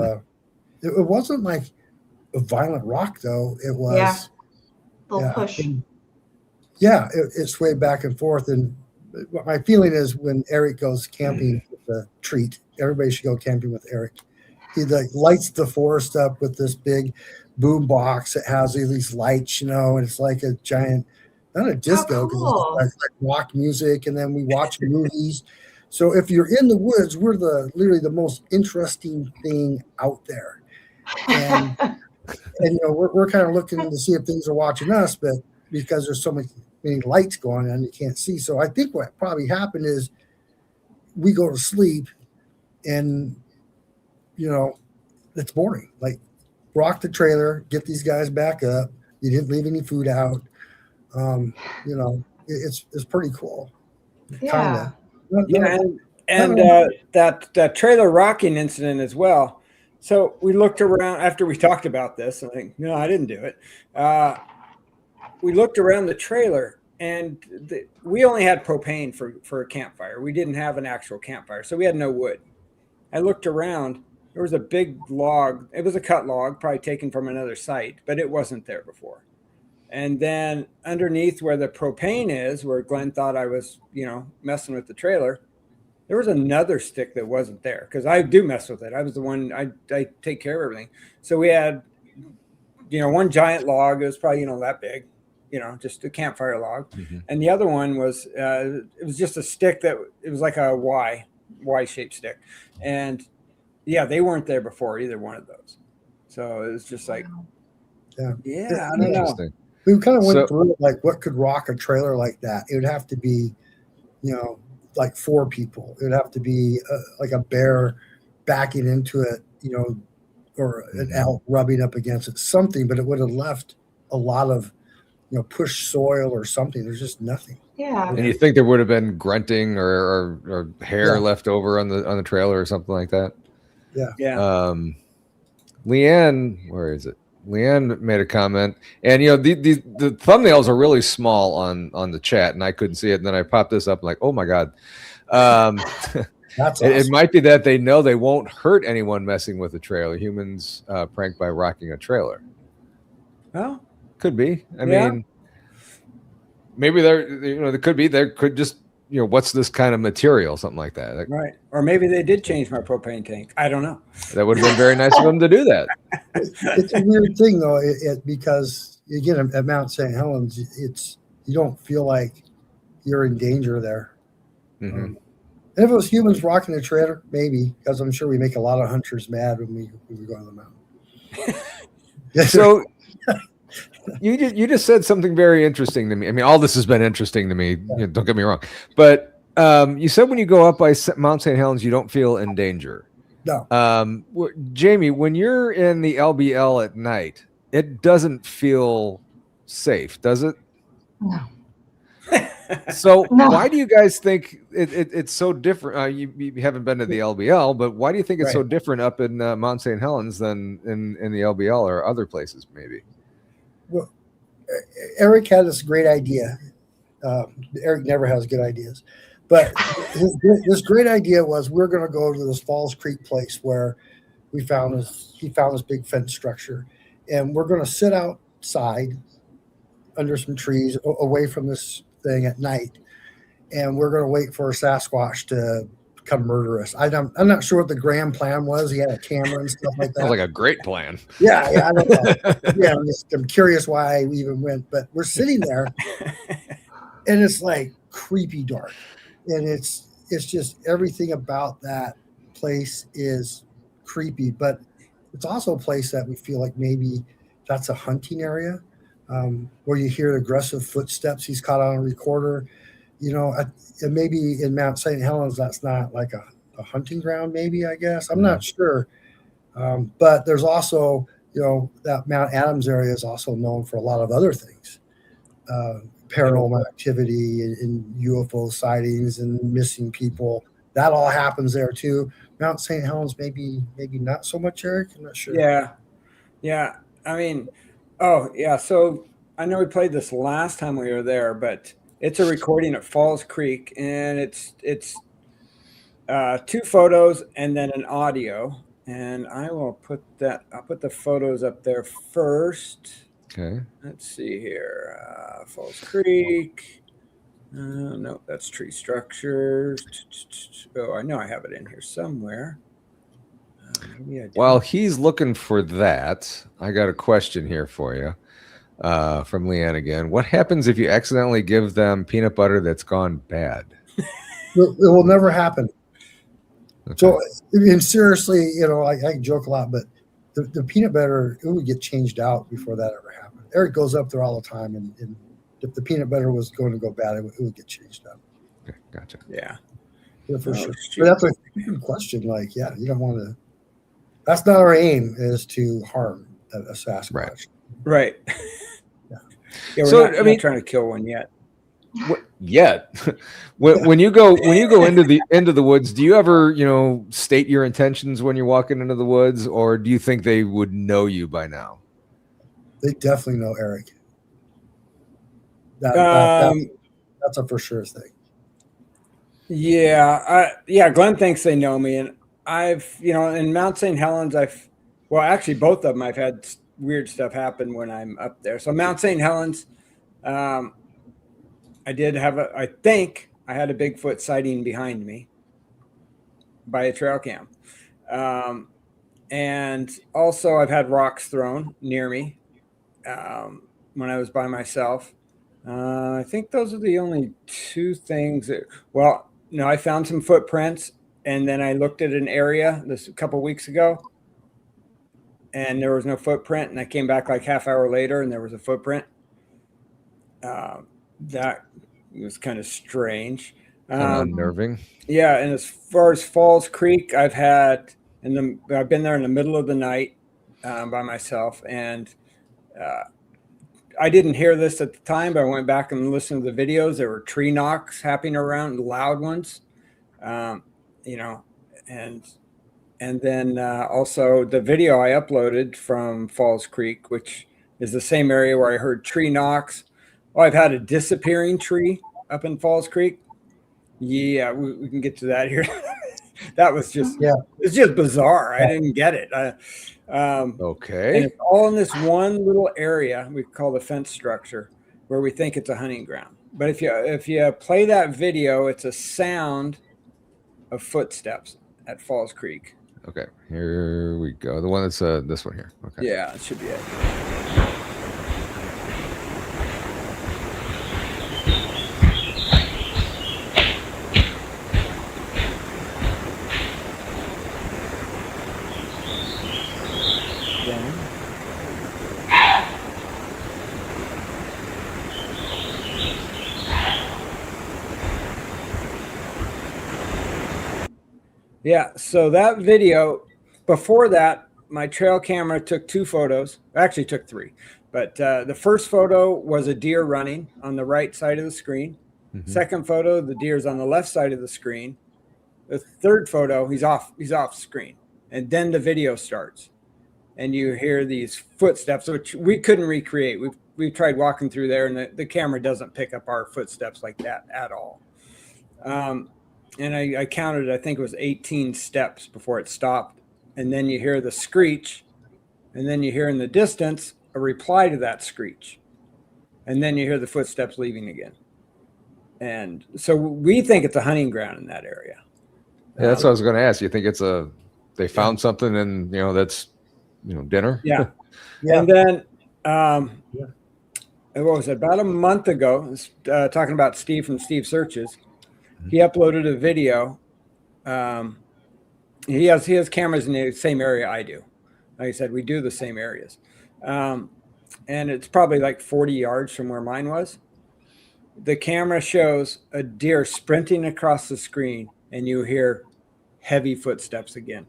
it wasn't like a violent rock though. It was Little push. It swayed back and forth. And my feeling is when Eric goes camping with a treat, everybody should go camping with Eric. He like lights the forest up with this big boom box that has these lights, and it's like a giant, not a disco, cool. it's like rock music, and then we watch movies. So if you're in the woods, we're literally the most interesting thing out there. And we're kind of looking to see if things are watching us, but because there's so many lights going on, you can't see. So I think what probably happened is we go to sleep and it's boring. Like, rock the trailer, get these guys back up. You didn't leave any food out. It's pretty cool. Yeah. Kinda. That trailer rocking incident as well. So we looked around after we talked about this. I think, no, I didn't do it. We looked around the trailer, and we only had propane for a campfire. We didn't have an actual campfire, so we had no wood. I looked around. There was a big log. It was a cut log, probably taken from another site, but it wasn't there before. And then underneath where the propane is, where Glenn thought I was, messing with the trailer, there was another stick that wasn't there, because I do mess with it. I was the one, I take care of everything. So we had, one giant log. It was probably, that big, just a campfire log. Mm-hmm. And the other one was, it was just a stick it was like a Y-shaped stick. And yeah, they weren't there before, either one of those. So it was just like, I don't know. We kind of went through it, like, what could rock a trailer like that? It would have to be, like 4 people. It would have to be like a bear backing into it, or an elk rubbing up against it, something, but it would have left a lot of, push soil or something. There's just nothing. Yeah. And you think there would have been grunting or hair left over on the trailer or something like that? Yeah. Leanne, where is it? Leanne made a comment, and the thumbnails are really small on the chat, and I couldn't see it. And then I popped this up, like, oh my god. That's It awesome. might be that they know they won't hurt anyone messing with a trailer. Humans pranked by rocking a trailer. Well, Could be. I Yeah. mean, maybe there could be, there could just, what's this kind of material? Something like that. right. Or maybe they did change my propane tank. I don't know. That would have been very nice of them to do that. It's a weird thing though, because again at Mount St. Helens, you don't feel like you're in danger there. Mhm. And if it was humans rocking the trailer, maybe, because I'm sure we make a lot of hunters mad when we go to the mountain. So you just said something very interesting to me. I mean, all this has been interesting to me. Don't get me wrong, but you said when you go up by Mount St. Helens, you don't feel in danger. No, Jamie, when you're in the LBL at night, it doesn't feel safe, does it? No. So No. why do you guys think it's so different? You haven't been to the LBL, but why do you think it's so different up in Mount St. Helens than in the LBL or other places maybe? well, Eric had this great idea. Eric never has good ideas, but this great idea was we're going to go to this Falls Creek place where he found this big fence structure, and we're going to sit outside under some trees away from this thing at night, and we're going to wait for a Sasquatch to come murder us. I'm not sure what the grand plan was. He had a camera and stuff like that. Sounds like a great plan. Yeah, I don't know. Yeah, I'm curious why we even went, but we're sitting there, and it's like creepy dark, and it's just everything about that place is creepy, but it's also a place that we feel like maybe that's a hunting area, where you hear aggressive footsteps he's caught on a recorder. And maybe in Mount St. Helens that's not like a hunting ground, maybe, I guess I'm not sure. But there's also, that Mount Adams area is also known for a lot of other things, paranormal activity and UFO sightings and missing people. That all happens there too. Mount St. Helens, maybe not so much, Eric. I'm not sure. Yeah. I mean, oh yeah. So I know we played this last time we were there, but it's a recording at Falls Creek, and it's 2 photos and then an audio. And I'll put the photos up there first. Okay. Let's see here. Falls Creek. No, that's tree structures. Oh, I know I have it in here somewhere. While he's looking for that, I got a question here for you from Leanne again. What happens if you accidentally give them peanut butter that's gone bad? It will never happen. Okay. So, I mean, seriously, I joke a lot, but the peanut butter, it would get changed out before that ever happened. Eric goes up there all the time, and if the peanut butter was going to go bad, it would get changed out. Okay, gotcha. Yeah, For sure. But that's a good question. Like, yeah, you don't want to. That's not our aim, is to harm a Sasquatch. right. Yeah, So, we're not trying to kill one yet. Yet, when you go into the woods, do you ever state your intentions when you're walking into the woods, or do you think they would know you by now? They definitely know Eric. That's a for sure thing. Yeah, Glenn thinks they know me, and I've in Mount St. Helens, actually both of them I've had weird stuff happen when I'm up there. So Mount St. Helens, I did have I think I had a Bigfoot sighting behind me by a trail cam. And also I've had rocks thrown near me when I was by myself. I think those are the only 2 things I found some footprints, and then I looked at an area this a couple weeks ago, and there was no footprint, and I came back like half hour later and there was a footprint. That was kind of strange. Unnerving. Yeah, and as far as Falls Creek, I've been there in the middle of the night by myself, and I didn't hear this at the time, but I went back and listened to the videos. There were tree knocks happening around, loud ones, and then also the video I uploaded from Falls Creek, which is the same area where I heard tree knocks. Oh, I've had a disappearing tree up in Falls Creek. Yeah, we can get to that here. that was just it's just bizarre. I didn't get it. And Okay. it's all in this one little area we call the fence structure, where we think it's a hunting ground. But if you play that video, it's a sound of footsteps at Falls Creek. Okay. Here we go. The one that's this one here. Okay. Yeah, it should be it. Yeah, so that video, before that, my trail camera took 2 photos. Actually, took 3. But the first photo was a deer running on the right side of the screen. Mhm. Second photo, the deer's on the left side of the screen. The third photo, he's off screen. And then the video starts. And you hear these footsteps, which we couldn't recreate. We've tried walking through there, and the camera doesn't pick up our footsteps like that at all. And I counted, I think it was 18 steps before it stopped. And then you hear the screech, and then you hear in the distance a reply to that screech. And then you hear the footsteps leaving again. And so we think it's a hunting ground in that area. Yeah, that's what I was going to ask. You think they found something and, that's, dinner? Yeah. Yeah. And then, what was it? About a month ago, talking about Steve from Steve Searches, he uploaded a video. He has cameras in the same area I do. Like I said, we do the same areas. And it's probably like 40 yards from where mine was. The camera shows a deer sprinting across the screen, and you hear heavy footsteps again.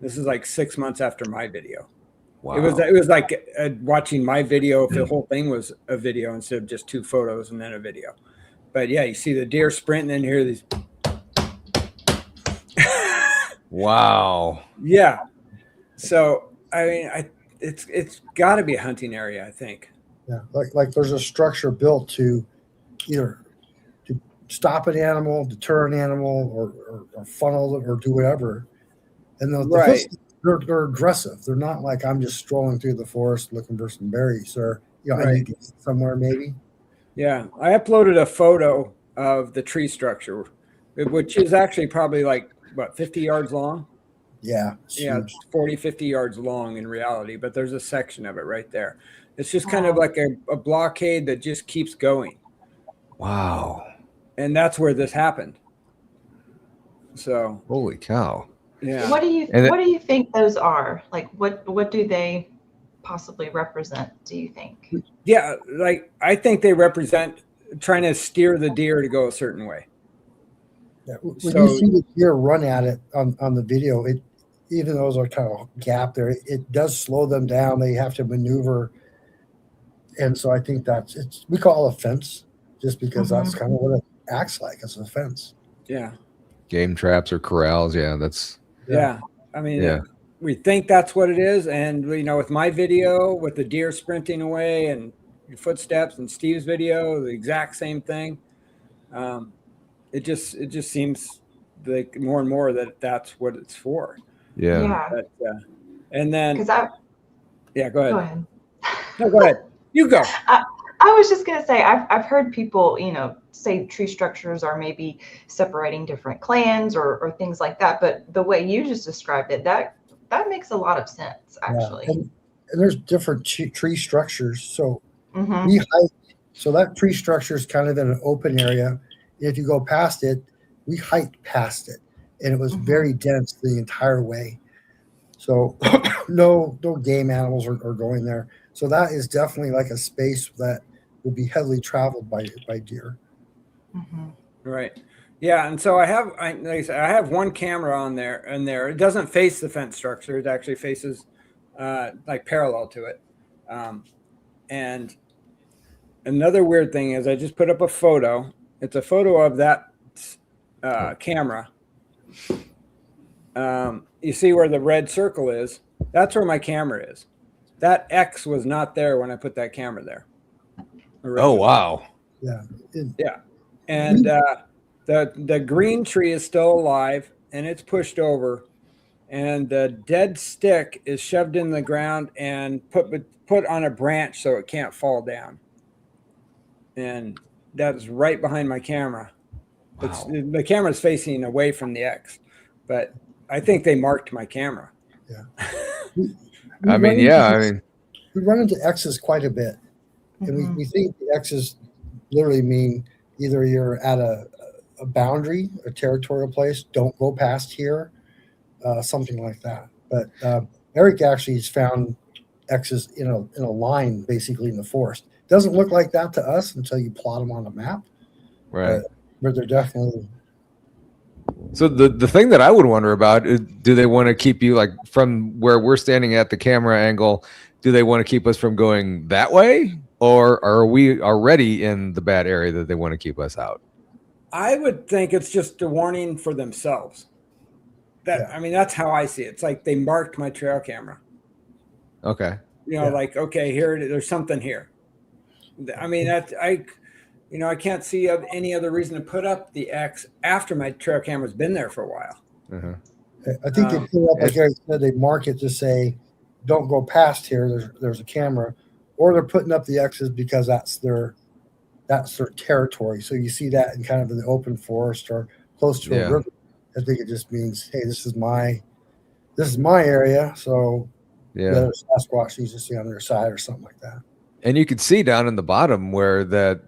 This is like 6 months after my video. Wow. It was like watching my video if the whole thing was a video instead of just 2 photos and then a video. But yeah, you see the deer sprint and then you hear these. Wow. Yeah. So I mean, it's got to be a hunting area, I think. Yeah, like there's a structure built to either to stop an animal, deter an animal, or funnel it, or do whatever. And Right. they're aggressive. They're not like I'm just strolling through the forest looking for some berries, or I Right. need to get somewhere maybe. Yeah, I uploaded a photo of the tree structure, which is actually probably like, 50 yards long? Yeah, it's Yeah, huge. 40, 50 yards long in reality, but there's a section of it right there. It's just kind of like a blockade that just keeps going. Wow. And that's where this happened. So, Holy cow. yeah. What do And you think those are? Like what do they possibly represent, do you think? Yeah, like I think they represent trying to steer the deer to go a certain way. Yeah. When So- you see the deer run at it on the video, even though there's a kind of gap there, it does slow them down. They have to maneuver, and so I think we call it a fence just because that's kind of what it acts like. It's a fence. Yeah. Game traps or corrals. Yeah, that's. Yeah. I mean, Yeah. we think that's what it is. And, with my video with the deer sprinting away and your footsteps, and Steve's video, the exact same thing. It just seems like more and more that that's what it's for. Yeah. Yeah. But, and then, Because I yeah, go ahead. go ahead. No, go ahead. You go. I was just gonna say I've heard people, say tree structures are maybe separating different clans or things like that. But the way you just described it, that makes a lot of sense, actually. Yeah. And there's different tree structures. So Mhm. we hike. So that tree structure is kind of in an open area. If you go past it, we hiked past it, and it was very dense the entire way. So no game animals are going there. So that is definitely like a space that would be heavily traveled by deer. Mhm. Right. Yeah. And so like I said, I have one camera on there, and it doesn't face the fence structure. It actually faces like parallel to it. And another weird thing is I just put up a photo. It's a photo of that camera. You see where the red circle is? That's where my camera is. That X was not there when I put that camera there. Oh, wow. Yeah. Yeah. And the green tree is still alive, and it's pushed over, and the dead stick is shoved in the ground and put on a branch so it can't fall down. And that's right behind my camera. Wow. The camera's facing away from the X, but I think they marked my camera. Yeah. I mean, yeah, I mean, we run into X's quite a bit, and we think the X's literally mean either you're at a boundary, a territorial place, don't go past here, something like that. But Eric actually has found X's in a line, basically in the forest. Doesn't look like that to us until you plot them on a map, right. but they're definitely. So the thing that I would wonder about is, do they want to keep you like from where we're standing at the camera angle? Do they want to keep us from going that way, or are we already in the bad area that they want to keep us out? I would think it's just a warning for themselves. I mean, that's how I see it. It's like they marked my trail camera. Okay. Like, okay, here it is. There's something here. I mean, I can't see any other reason to put up the X after my trail camera's been there for a while. Uh-huh. I think they put up, like Eric said, they mark it to say, don't go past here. There's a camera, or they're putting up the X's because that's their territory. So you see that in kind of the open forest or close to a river. I think it just means, hey, this is my area. So the Sasquatch needs to see on their side or something like that. And you can see down in the bottom where the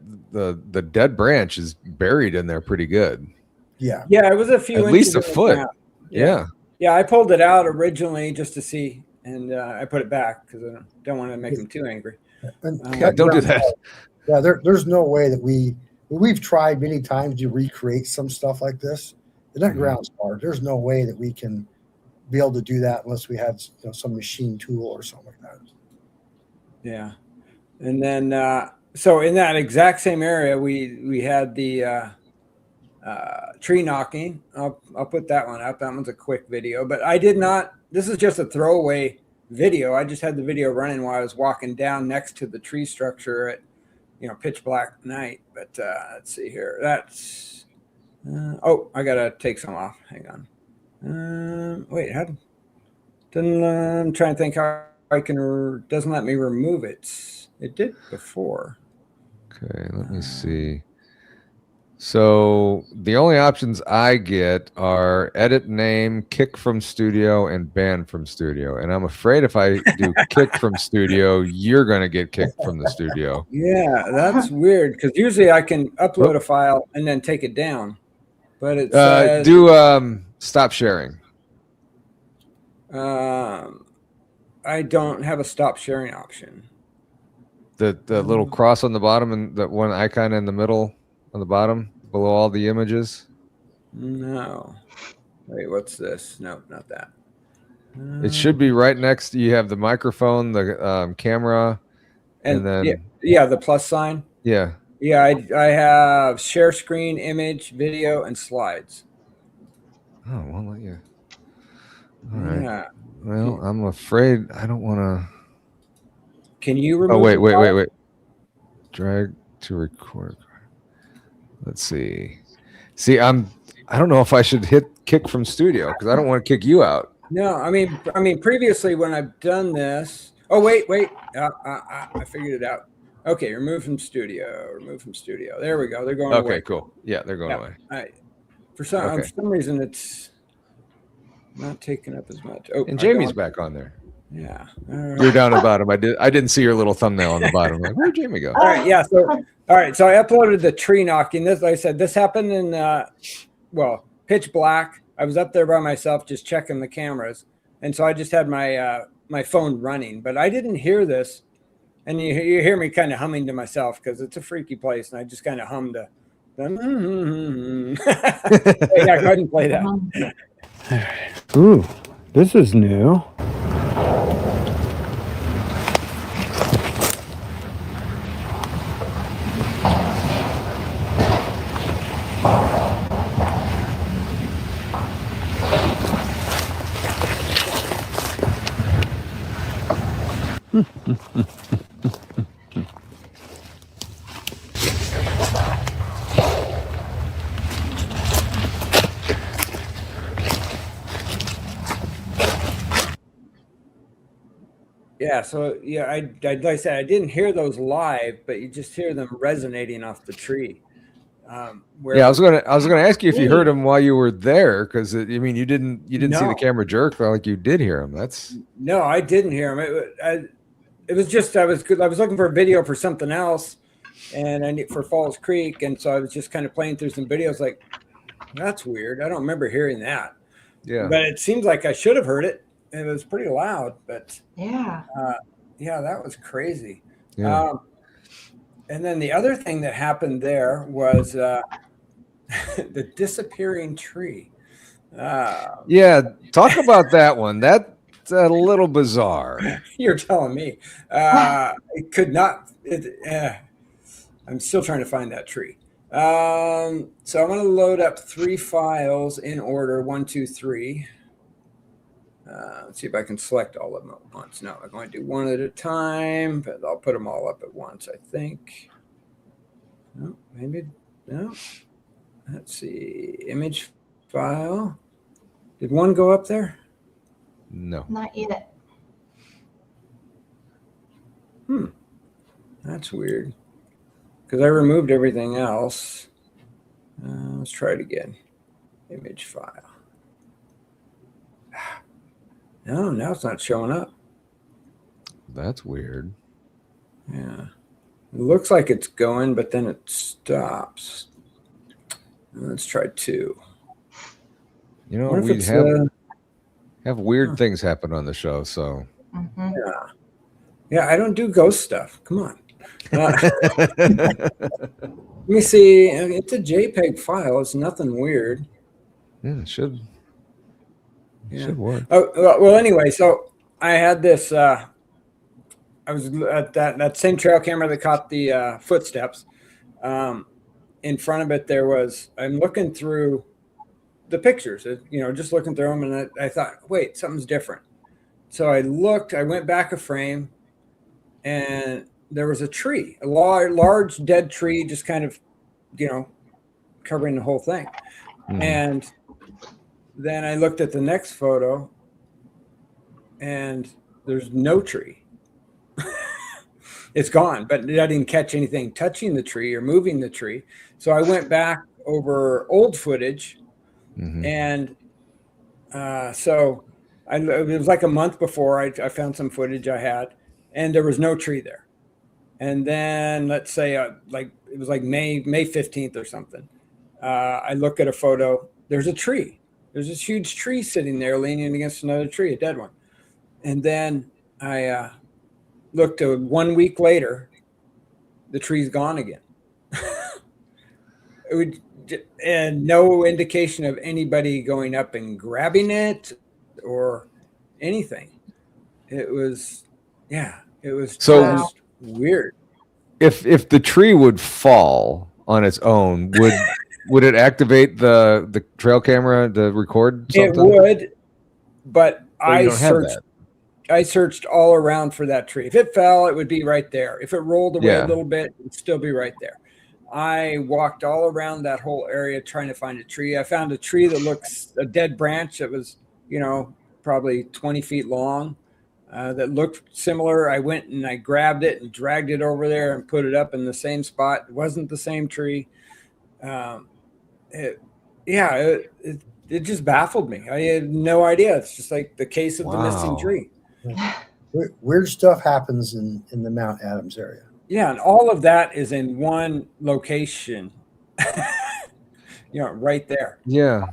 dead branch is buried in there pretty good. Yeah. Yeah, it was a few at inches least a foot. Yeah. Yeah, I pulled it out originally just to see, and I put it back because I don't want to make them too angry. And don't do that. Yeah, there's no way that we've tried many times to recreate some stuff like this. And that ground's hard. There's no way that we can be able to do that unless we had some machine tool or something like that. Yeah. And then, so in that exact same area, we had the tree knocking. I'll put that one up. That one's a quick video, but I did not. This is just a throwaway video. I just had the video running while I was walking down next to the tree structure at pitch black night. But let's see here. That's I gotta take some off. Hang on. Wait, I'm trying to think how I can. Doesn't let me remove it. It did before. Okay, let me see. So the only options I get are edit name, kick from studio, and ban from studio. And I'm afraid if I do kick from studio, you're going to get kicked from the studio. Yeah, that's weird because usually I can upload a file and then take it down. But it says, do stop sharing. I don't have a stop sharing option. The little cross on the bottom and that one icon in the middle on the bottom below all the images. No. Wait, what's this? No, not that. It should be right next. You have the microphone, the camera, and then the plus sign. Yeah. Yeah, I have share screen, image, video, and slides. Oh, won't let you. All right. Yeah. Well, I'm afraid I don't want to. Can you remove? Oh, wait. Drag to record. Let's see. I don't know if I should hit kick from studio because I don't want to kick you out. No, I mean, previously when I've done this. Oh, wait. I figured it out. Okay, remove from studio. There we go. They're going away. Okay, cool. Yeah, they're going away. All right. For some reason, it's not taking up as much. Oh, and Jamie's back on there. Yeah. You're down at the bottom. I didn't see your little thumbnail on the bottom. Like, where'd Jamie go? All right. Yeah. So, all right. So I uploaded the tree knocking. This, like I said, this happened in, pitch black. I was up there by myself, just checking the cameras. And so I just had my phone running, but I didn't hear this. And you hear me kind of humming to myself because it's a freaky place. And I just kind of hummed yeah, go ahead and play that. All right. Ooh, this is new. Yeah. So yeah, like I said, I didn't hear those live, but you just hear them resonating off the tree. Where Yeah, I was gonna ask you if you heard Neat. him while you were there, because I mean you didn't see the No. camera jerk, but like you did hear him. That's No, I didn't hear him. It was just I was looking for a video for something else, and I need for Falls Creek, and so I was just kind of playing through some videos. Like, that's weird. I don't remember hearing that, yeah. but it seems like I should have heard it. It was pretty loud, but Yeah. yeah, that was crazy. Yeah. And then the other thing that happened there was the disappearing tree. Yeah, talk about that one. That's a little bizarre. You're telling me. It could not. I'm still trying to find that tree. So I'm going to load up 3 files in order, 1, 2, 3. Let's see if I can select all of them at once. No, I'm going to do one at a time, but I'll put them all up at once, I think. No, maybe, no. Let's see, image file. Did one go up there? No. Not yet. That's weird. Because I removed everything else. Let's try it again. Image file. No, now it's not showing up. That's weird. Yeah. It looks like it's going, but then it stops. Let's try 2. You know, What if we it's, have weird things happen on the show, so Mhm. yeah, I don't do ghost stuff. Come on. Let me see. It's a JPEG file. It's nothing weird. yeah, it should Yeah. should work. Oh, well, anyway, so I had this. I was at that same trail camera that caught the footsteps. In front of it, there was. I'm looking through the pictures, just looking through them, and I thought, wait, something's different. So I looked. I went back a frame, and there was a tree, a large dead tree, just kind of, covering the whole thing. Mhm. And then I looked at the next photo, and there's no tree. It's gone, but I didn't catch anything touching the tree or moving the tree. So I went back over old footage, Mhm. and so it was like a month before I found some footage I had, and there was no tree there. And then let's say like it was like May 15th or something. I look at a photo. There's a tree. There's this huge tree sitting there leaning against another tree, a dead one. And then I looked 1 week later, the tree's gone again. And no indication of anybody going up and grabbing it or anything. It was, So just weird. if the tree would fall on its own, would it activate the trail camera to record something? It would, but you don't have that. I searched all around for that tree. If it fell, it would be right there. If it rolled away Yeah. a little bit, it'd still be right there. I walked all around that whole area trying to find a tree. I found a tree that looks a dead branch that was, probably 20 feet long, that looked similar. I went and I grabbed it and dragged it over there and put it up in the same spot. It wasn't the same tree. It just baffled me. I had no idea. It's just like the case of the missing Wow. tree. Weird stuff happens in the Mount Adams area. Yeah, and all of that is in one location, right there. Yeah.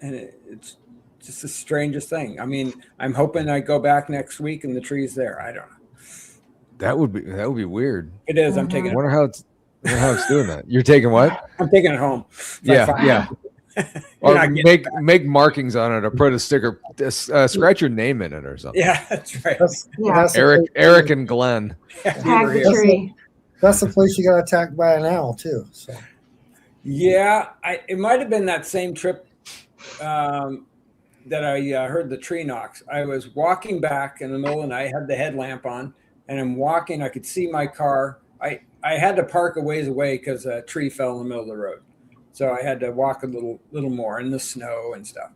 And it's just the strangest thing. I mean, I'm hoping I go back next week and the tree's there. I don't know. That would be weird. It is. I'm Mhm. taking I wonder how it's doing that. You're taking what? I'm taking it home. If I Yeah, find yeah. it. Or You're not getting- make markings on it or put a sticker, scratch your name in it or something. Yeah, that's right. Yeah. That's the Eric place- and Glenn. Tag the That's tree. That's the place you got attacked by an owl too. So Yeah, it might have been that same trip that I heard the tree knocks. I was walking back in the middle of the night, had the headlamp on, and I'm walking. I could see my car. I had to park a ways away because a tree fell in the middle of the road, so I had to walk a little more in the snow and stuff.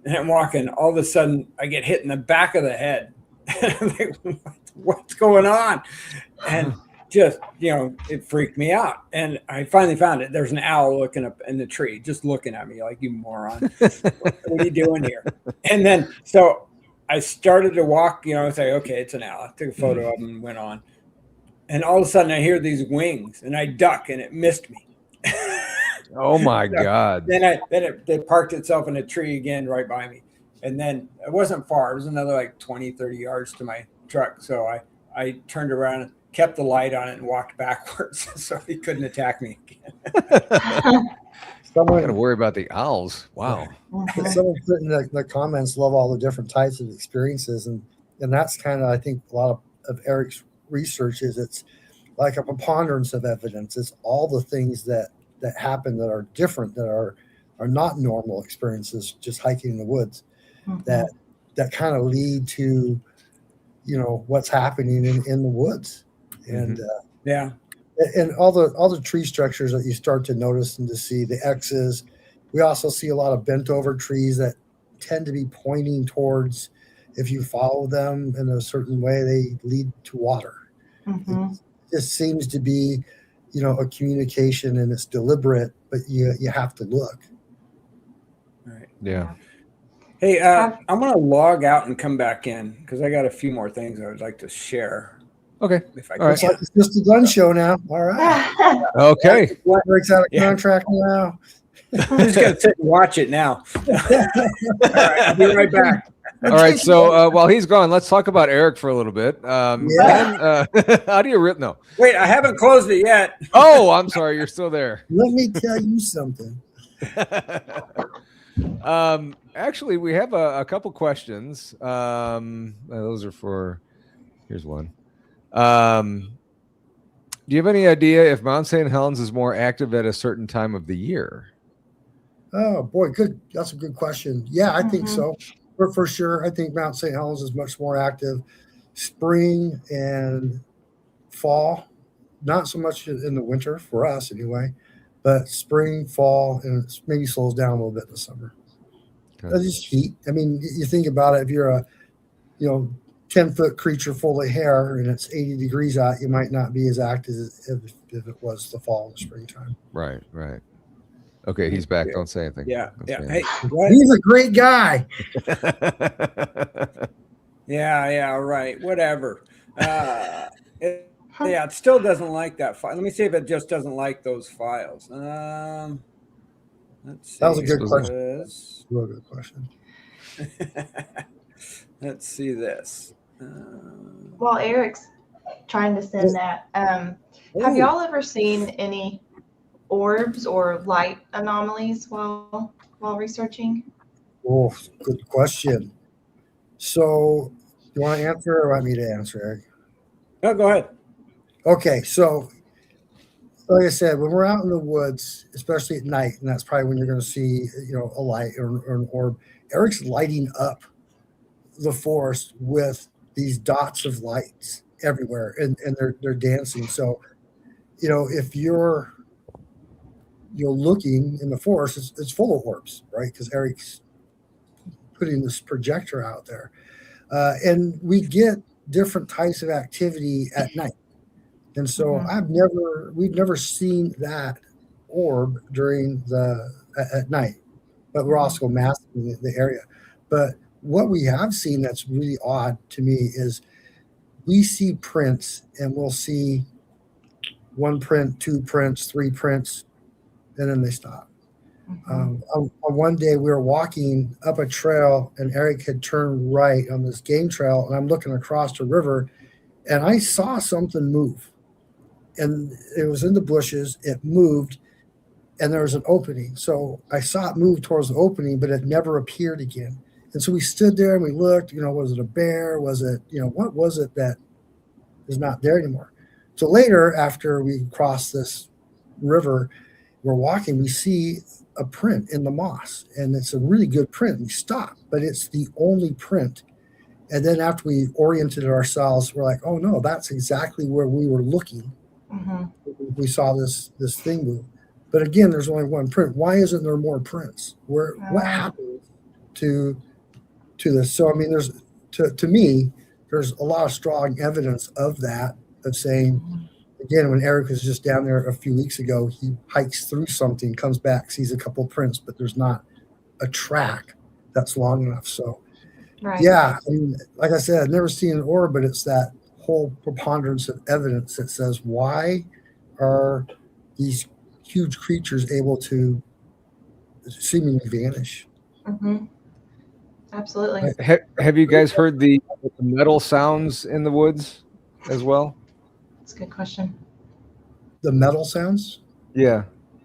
And I'm walking. All of a sudden, I get hit in the back of the head. I'm like, what? what's going on? And just, it freaked me out. And I finally found it. There's an owl looking up in the tree, just looking at me like, you moron. What are you doing here? And then, so I started to walk, say, okay, it's an owl. I took a photo of him and went on. And all of a sudden I hear these wings and I duck and it missed me. Oh my God. Then it parked itself in a tree again right by me. And then it wasn't far. It was another like 20, 30 yards to my truck. So I turned around and kept the light on it and walked backwards so he couldn't attack me again. Someone got to worry about the owls. Wow. Someone put in the comments, love all the different types of experiences. And that's kind of, I think, a lot of Eric's research is it's like a preponderance of evidence. It's all the things that happen that are different, that are not normal experiences, just hiking in the woods, that kind of lead to, what's happening in the woods. And and all the tree structures that you start to notice and to see the X's. We also see a lot of bent over trees that tend to be pointing towards, if you follow them in a certain way, they lead to water. It just seems to be, a communication, and it's deliberate, but you have to look. All right. Yeah. Hey, I'm going to log out and come back in because I got a few more things I would like to share. Okay. If I All right. can. It's just a gun show now. All right. Okay. Eric's out of contract now. I'm just going to sit and watch it now. All right, I'll be right back. All right. So while he's gone, let's talk about Eric for a little bit. Ben, how do you rip? No. Wait, I haven't closed it yet. Oh, I'm sorry. You're still there. Let me tell you something. Actually, we have a couple questions. Those are for. Here's one. Do you have any idea if Mount St. Helens is more active at a certain time of the year? Oh boy, good. That's a good question. Yeah, I think so. For sure. I think Mount St. Helens is much more active spring and fall, not so much in the winter for us anyway, but spring, fall, and it maybe slows down a little bit in the summer. That's just heat. I mean, you think about it, if you're a 10-foot creature full of hair and it's 80 degrees out, you might not be as active as if it was the fall and springtime. Right. Okay, he's back. Don't say anything. Yeah. That's Hey, he's a great guy. Yeah, right. Whatever. It still doesn't like that file. Let me see if it just doesn't like those files. Let's see. That was a good question. Real good question. Let's see this. While Eric's trying to send that, have y'all ever seen any orbs or light anomalies while researching? Oh, good question. So, you want to answer or want me to answer, Eric? No, go ahead. Okay, so like I said, when we're out in the woods, especially at night, and that's probably when you're going to see, a light or an orb, Eric's lighting up the forest with these dots of lights everywhere, and they're dancing. So, if you're looking in the forest, it's full of orbs, right? Because Eric's putting this projector out there, and we get different types of activity at night. And so we've never seen that orb during at night, but we're also masking the area. But what we have seen that's really odd to me is we see prints, and we'll see one print, two prints, three prints, and then they stop. One day we were walking up a trail, and Eric had turned right on this game trail, and I'm looking across the river, and I saw something move. And it was in the bushes, it moved, and there was an opening. So I saw it move towards the opening, but it never appeared again. And so we stood there and we looked, was it a bear? Was it, what was it that is not there anymore? So later, after we crossed this river, we're walking, we see a print in the moss, and it's a really good print. We stop, but it's the only print. And then after we oriented ourselves, we're like, oh no, that's exactly where we were looking. We saw this thing move. But again, there's only one print. Why isn't there more prints? What happened to this? So I mean, there's to me, there's a lot of strong evidence of that, of saying, again, when Eric was just down there a few weeks ago, he hikes through something, comes back, sees a couple prints, but there's not a track that's long enough. So, Right. yeah, I mean, like I said, I've never seen an orb, but it's that whole preponderance of evidence that says, why are these huge creatures able to seemingly vanish? Mm-hmm. Absolutely. Have you guys heard the metal sounds in the woods as well? That's a good question. The metal sounds? Yeah,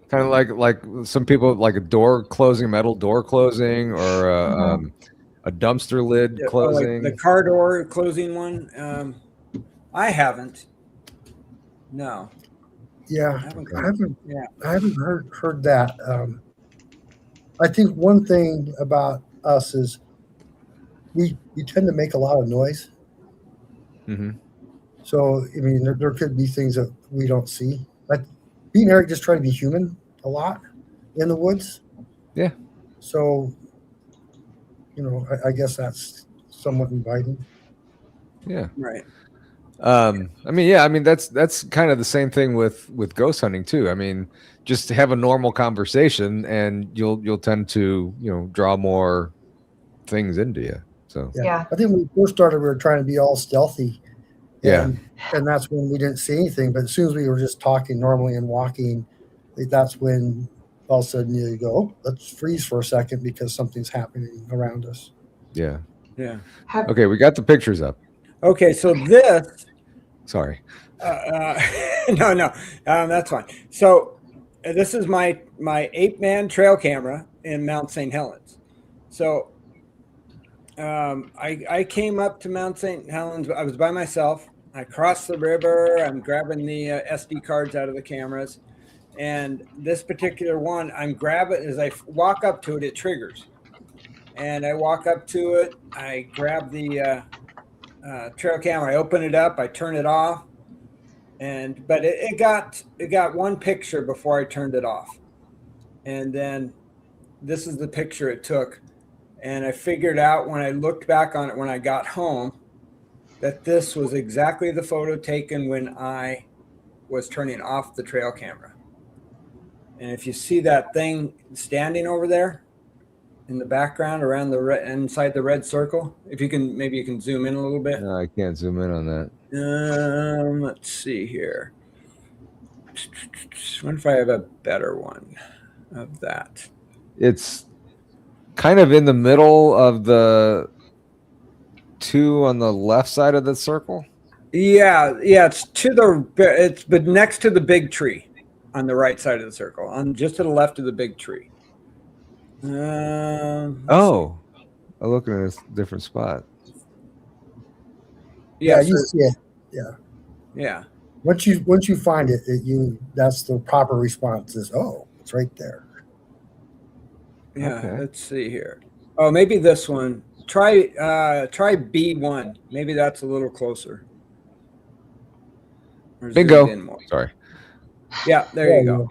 kind of like some people like a door closing, metal door closing, or a dumpster lid Yeah, closing. like the car door closing one. I haven't. No. Yeah, I I haven't heard that. I think one thing about us is we tend to make a lot of noise. Mm-hmm. So, I mean, there could be things that we don't see. But me and Eric just try to be human a lot in the woods. Yeah. So, I guess that's somewhat inviting. Yeah. Right. I mean, that's kind of the same thing with ghost hunting too. I mean, just have a normal conversation, and you'll tend to draw more things into you. So Yeah. I think when we first started, we were trying to be all stealthy. Yeah. And that's when we didn't see anything. But as soon as we were just talking normally and walking, that's when all of a sudden you go, oh, let's freeze for a second because something's happening around us. yeah. Yeah. Okay, we got the pictures up. Okay, so this. Sorry. No, that's fine. So this is my 8-man trail camera in Mount St. Helens. So I came up to Mount St. Helens. I was by myself. I crossed the river. I'm grabbing the SD cards out of the cameras. And this particular one, I'm grabbing as I walk up to it, it triggers. And I walk up to it. I grab the trail camera. I open it up. I turn it off. But it got one picture before I turned it off. And then this is the picture it took. And I figured out when I looked back on it when I got home that this was exactly the photo taken when I was turning off the trail camera. And if you see that thing standing over there in the background around inside the red circle, maybe you can zoom in a little bit. No, I can't zoom in on that. Let's see here. I wonder if I have a better one of that. It's kind of in the middle of the two on the left side of the circle. Yeah, it's but next to the big tree on the right side of the circle, on just to the left of the big tree. I'm looking at a different spot. Yeah, you see it. Yeah. Once you find it, that's the proper response is, oh, it's right there. Yeah, Okay. Let's see here. Oh, maybe this one. Try B1. Maybe that's a little closer. Or Bingo. zoomed in more. Sorry. Yeah, there you go.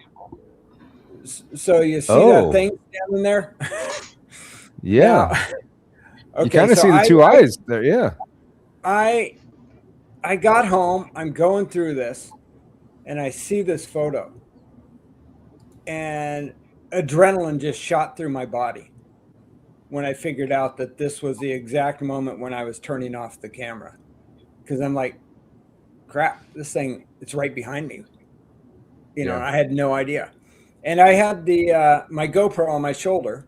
So you see that thing standing there? Yeah. Okay, You kind of so see the two eyes there. Yeah. I got home. I'm going through this, and I see this photo, and adrenaline just shot through my body when I figured out that this was the exact moment when I was turning off the camera, because I'm like, crap, this thing, it's right behind me. I had no idea. And I had my GoPro on my shoulder,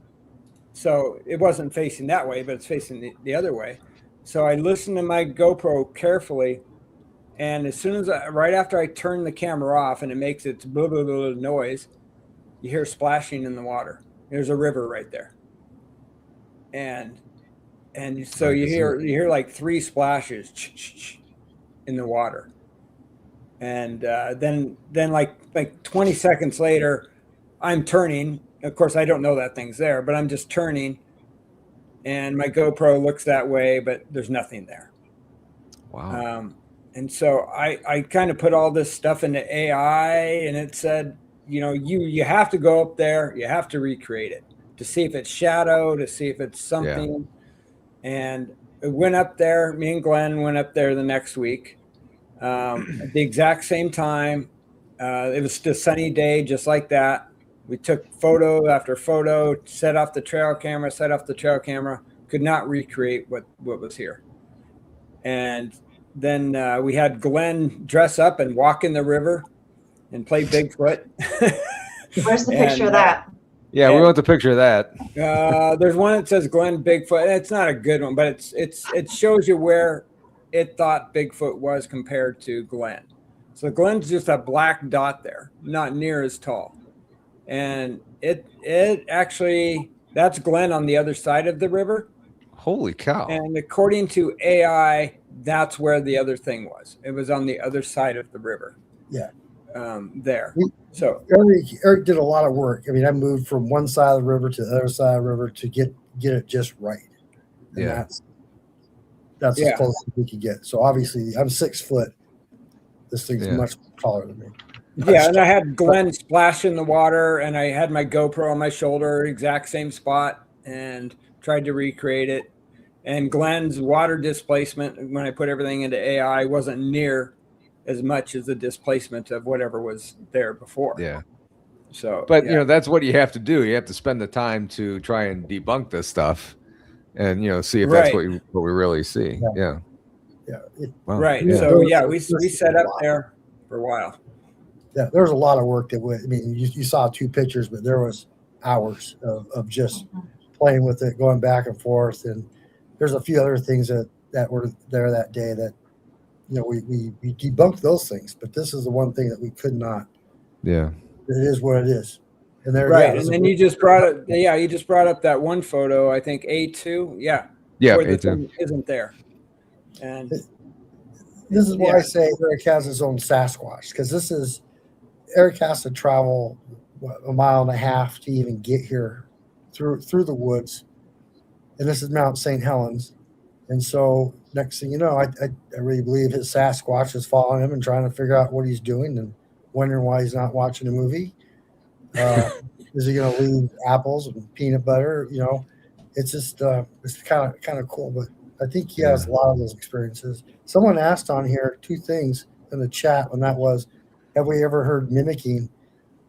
so it wasn't facing that way, but it's facing the other way. So I listened to my GoPro carefully, and as soon as right after I turn the camera off and it makes its blah, blah, blah noise, you hear splashing in the water. There's a river right there. And so you hear like 3 splashes in the water. And then like 20 seconds later, I'm turning. Of course, I don't know that thing's there, but I'm just turning, and my GoPro looks that way, but there's nothing there. Wow. And so I kind of put all this stuff into AI, and it said, you have to go up there, you have to recreate it to see if it's shadow, to see if it's something. And went up there. Me and Glenn went up there the next week at the exact same time. It was just a sunny day, just like that. We took photo after photo, set off the trail camera, could not recreate what was here. And then we had Glenn dress up and walk in the river and play Bigfoot. Where's the picture of that? Yeah, we want the picture of that. There's one that says Glenn Bigfoot. It's not a good one, but it shows you where it thought Bigfoot was compared to Glenn. So Glenn's just a black dot there, not near as tall. And it actually, that's Glenn on the other side of the river. Holy cow. And according to AI, that's where the other thing was. It was on the other side of the river. Yeah. There. So Eric did a lot of work. I mean, I moved from one side of the river to the other side of the river to get it just right. And Yeah. That's as close as we could get. So obviously I'm 6 foot. This thing's Yeah. much taller than me. yeah, and I had Glenn splash in the water, and I had my GoPro on my shoulder, exact same spot, and tried to recreate it. And Glenn's water displacement, when I put everything into AI, wasn't near as much as the displacement of whatever was there before. Yeah. So, But, you know, that's what you have to do. You have to spend the time to try and debunk this stuff and, you know, see if that's what we really see. Yeah. Yeah. Wow. right. Yeah. So, yeah, we set up there for a while. Yeah, there was a lot of work that I mean, you saw 2 pictures, but there was hours of just playing with it, going back and forth. And there's a few other things that were there that day that, you know, we debunked those things, but this is the one thing that we could not. Yeah. It is what it is. And there, Right. And then you just brought up that one photo, I think A2. Yeah. Yeah. Where the A2. thing isn't there. And this is why I say Eric has his own Sasquatch, because Eric has to travel a mile and a half to even get here through the woods. And this is Mount St. Helens. And so next thing you know, I really believe his Sasquatch is following him and trying to figure out what he's doing and wondering why he's not watching a movie. Is he going to leave apples and peanut butter? You know, it's just it's kind of cool. But I think he has a lot of those experiences. Someone asked on here 2 things in the chat, and that was, have we ever heard mimicking?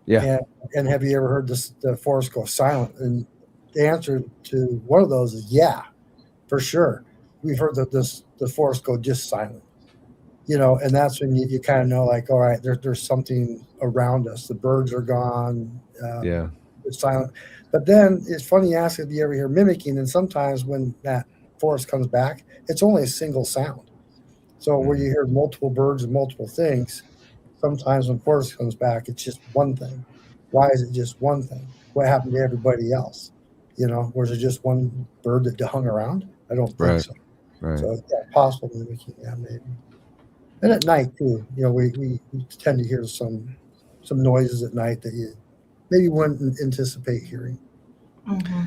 Yeah. And have you ever heard the forest go silent? And the answer to one of those is yeah, for sure. We've heard that the forest go just silent, you know, and that's when you kind of know, like, all right, there's something around us. The birds are gone. It's silent. But then it's funny you ask if you ever hear mimicking, and sometimes when that forest comes back, it's only a single sound. So where you hear multiple birds and multiple things, sometimes when forest comes back, it's just one thing. Why is it just one thing? What happened to everybody else? You know, was it just one bird that hung around? I don't think so. Right. So yeah, possible mimicking, yeah, maybe. And at night too, you know, we tend to hear some noises at night that you maybe wouldn't anticipate hearing. Mm-hmm.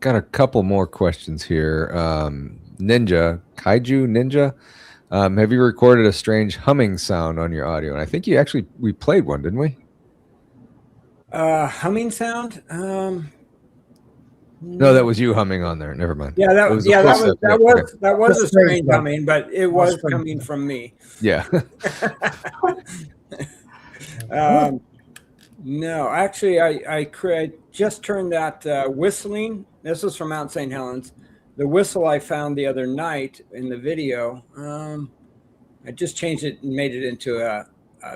Got a couple more questions here. Kaiju Ninja. Have you recorded a strange humming sound on your audio? And I think we played one, didn't we? Humming sound? No, that was you humming on there. Never mind. Yeah, that was a strange Okay. humming, but it was coming from me. Yeah. No, actually, I just turned that whistling. This was from Mount St. Helens. The whistle I found the other night in the video. I just changed it and made it into a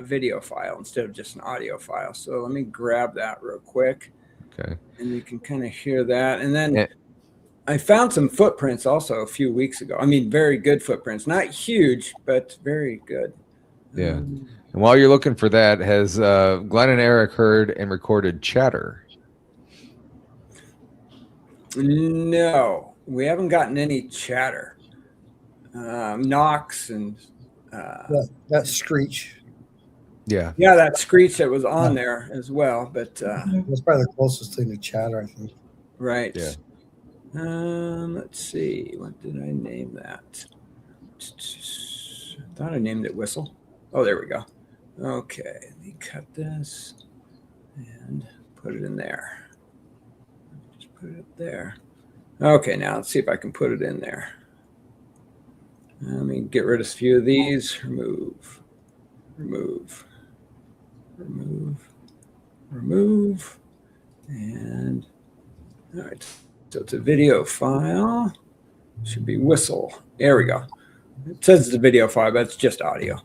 video file instead of just an audio file. So let me grab that real quick. Okay. And you can kind of hear that. And then I found some footprints also a few weeks ago. I mean, very good footprints. Not huge, but very good. Yeah. And while you're looking for that, has Glenn and Eric heard and recorded chatter? No, we haven't gotten any chatter. Knocks and That screech. Yeah. yeah, that screech that was on there as well. But That's probably the closest thing to chatter, I think. right. Yeah. Let's see. What did I name that? I thought I named it whistle. Oh, there we go. Okay, let me cut this and put it in there. Just put it up there. Okay, now let's see if I can put it in there. Let me get rid of a few of these. Remove, remove, remove, remove. And all right, so it's a video file. Should be whistle. There we go. It says it's a video file, but it's just audio.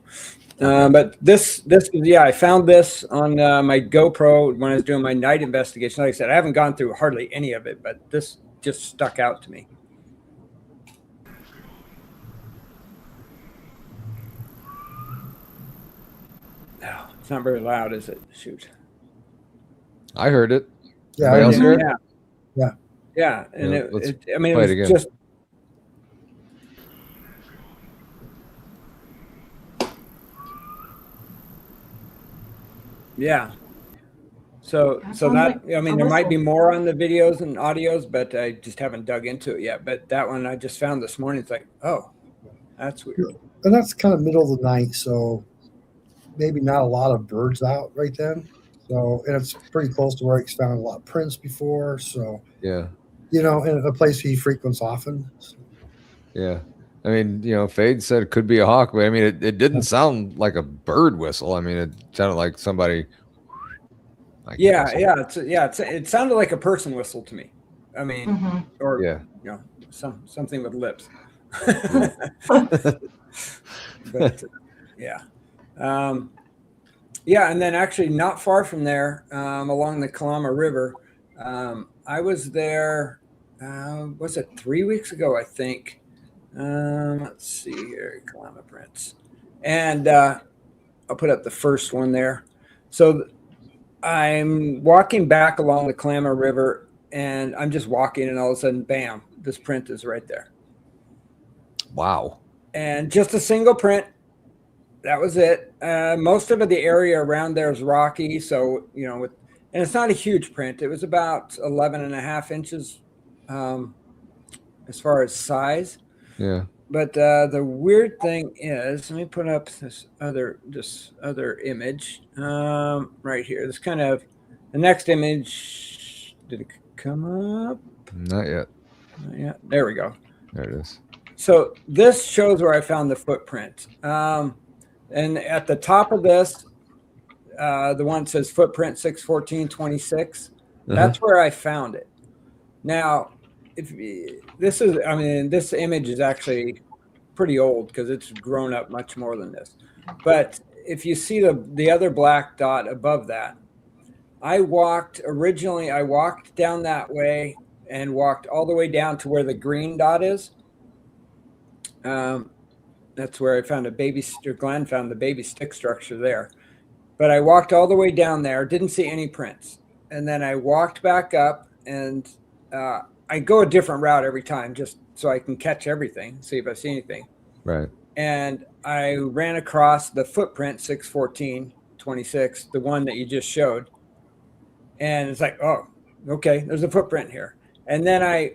But this, yeah, I found this on my GoPro when I was doing my night investigation. Like I said, I haven't gone through hardly any of it, but this just stuck out to me. No, it's not very loud, is it? Shoot. I heard it. Yeah, Anybody else hear it? Yeah, and Yeah, it let's I mean, it play was it again. just. Yeah. So That so sounds that like I mean, a there might be whistle. more on the videos and audios, but I just haven't dug into it yet. But that one I just found this morning. It's like, oh, that's weird. and that's kind of middle of the night, so maybe not a lot of birds out right then. So, and it's pretty close to where he's found a lot of prints before. So, Yeah. you know, and a place he frequents often. Yeah. I mean, Fade said it could be a hawk, but I mean, it didn't sound like a bird whistle. I mean, it sounded like somebody. It sounded like a person whistle to me. I mean, Mhm. or Yeah. something with lips. But yeah. And then actually not far from there, along the Kalama River, I was there, was it 3 weeks ago, I think. Let's see here, Kalama prints. And I'll put up the first one there. So I'm walking back along the Kalama River, and I'm just walking, and all of a sudden, bam, this print is right there. Wow. And just a single print. That was it. Most of the area around there is rocky. So, and it's not a huge print. It was about 11 and a half inches as far as size. Yeah. But the weird thing is, let me put up this other image right here. This kind of, the next image, did it come up? Not yet. Not yet. There we go. There it is. So this shows where I found the footprint. And at the top of this, the one that says footprint 61426, that's where I found it. Now, this image is actually pretty old because it's grown up much more than this. But if you see the other black dot above that, I walked down that way and walked all the way down to where the green dot is. That's where I found Glenn found the baby stick structure there. But I walked all the way down there, didn't see any prints. And then I walked back up, and I go a different route every time just so I can catch everything, see if I see anything. Right. And I ran across the footprint 61426, the one that you just showed. And it's like, oh, okay, there's a footprint here. And then I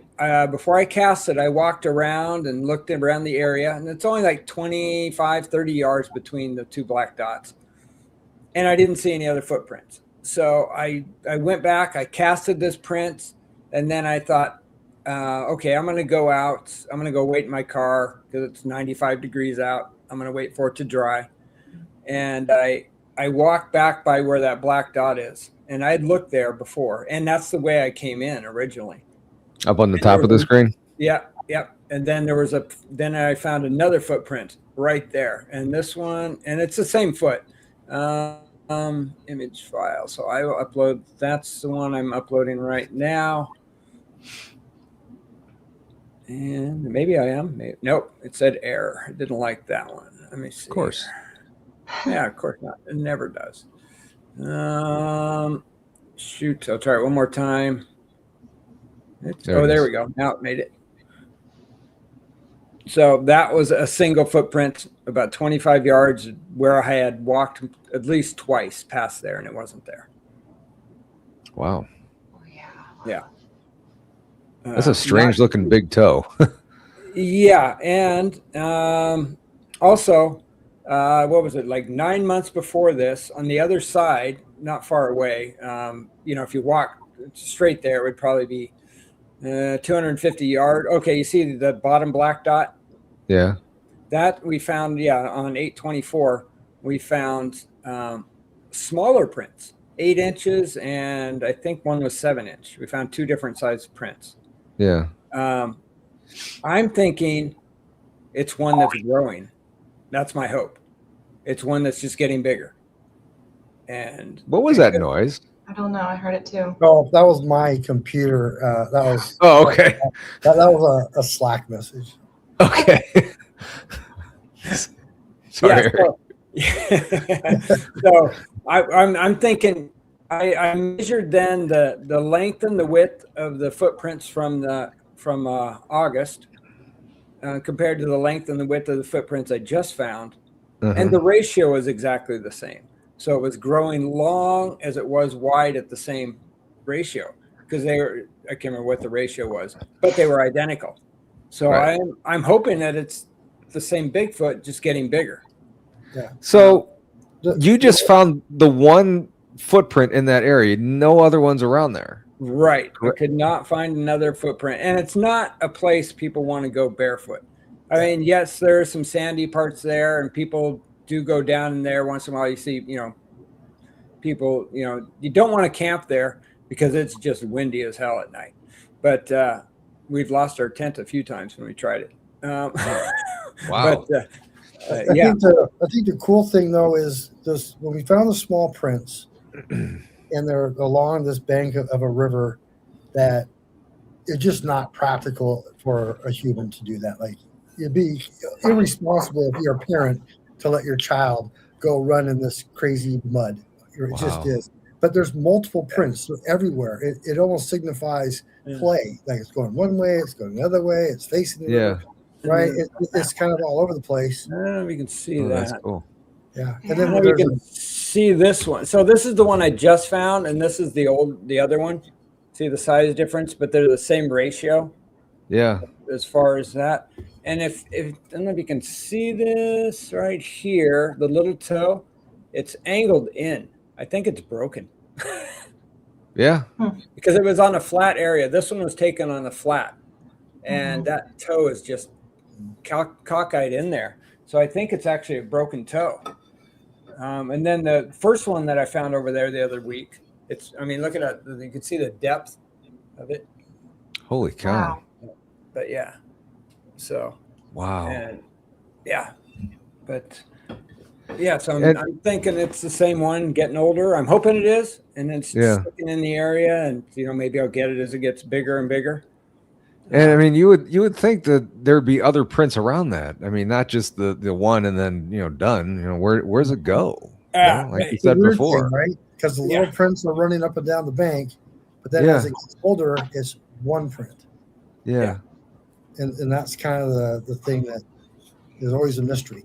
before I cast it, I walked around and looked around the area, and it's only like 25, 30 yards between the two black dots. And I didn't see any other footprints. So I went back, I casted this print, and then I thought, okay, I'm going to go out. I'm going to go wait in my car because it's 95 degrees out. I'm going to wait for it to dry. And I walked back by where that black dot is. And I had looked there before. And that's the way I came in originally. Up on the top of the screen? Yeah. And then then I found another footprint right there. And this one, and it's the same foot. Image file. So I will upload. That's the one I'm uploading right now. And maybe I am. Nope. It said error. I didn't like that one. Let me see. Of course. Yeah, of course not. It never does. Shoot. I'll try it one more time. There we go. Now it made it. So that was a single footprint about 25 yards where I had walked at least twice past there, and it wasn't there. Wow. Yeah. That's a strange looking big toe. Yeah. And also, what was it, like 9 months before this, on the other side, not far away, if you walk straight there, it would probably be 250 yard. Okay, you see the bottom black dot? Yeah. That we found, on 8/24, we found smaller prints, 8 inches, and I think one was 7-inch. We found 2 different size prints. Yeah. I'm thinking it's one that's growing. That's my hope. It's one that's just getting bigger. And What was that noise? I don't know. I heard it too. Oh, that was my computer. That was Oh, okay. that was a Slack message. Okay. Sorry. So I'm thinking I measured then the length and the width of the footprints from August compared to the length and the width of the footprints I just found, and the ratio is exactly the same. So it was growing long as it was wide at the same ratio, because I can't remember what the ratio was, but they were identical. So Right. I'm hoping that it's the same Bigfoot, just getting bigger. Yeah. So you just found the one footprint in that area, no other ones around there. Right. I could not find another footprint. And it's not a place people want to go barefoot. I mean, yes, there are some sandy parts there, and people do go down in there once in a while. You see, people, you don't want to camp there because it's just windy as hell at night. But we've lost our tent a few times when we tried it. Wow. I think the cool thing though is this: when we found the small prints, and they're along this bank of a river, that it's just not practical for a human to do that. Like, it'd be irresponsible if you're a parent to let your child go run in this crazy mud. It just is. But there's multiple prints everywhere. It almost signifies play. Like, it's going one way, it's going the other way, it's facing the river, right? It's kind of all over the place. We can see that. That's cool. Yeah. And then You can see this one. So this is the one I just found, and this is the other one. See the size difference, but they're the same ratio. Yeah. As far as that. And if I don't know if you can see this right here, the little toe, it's angled in. I think it's broken. Yeah. Because it was on a flat area. This one was taken on a flat, and that toe is just cockeyed in there. So I think it's actually a broken toe. And then the first one that I found over there the other week, look at it. You can see the depth of it. Holy cow. Wow. But yeah. So. Wow. And yeah. But yeah, so I'm thinking it's the same one, getting older. I'm hoping it is. And it's sticking in the area, and maybe I'll get it as it gets bigger and bigger. And I mean, you would think that there'd be other prints around that. I mean, not just the one and then done. Where's it go? Like you said before, thing, right? Because the little prints are running up and down the bank, but then as it gets older, it's one print. Yeah. And that's kind of the thing that is always a mystery.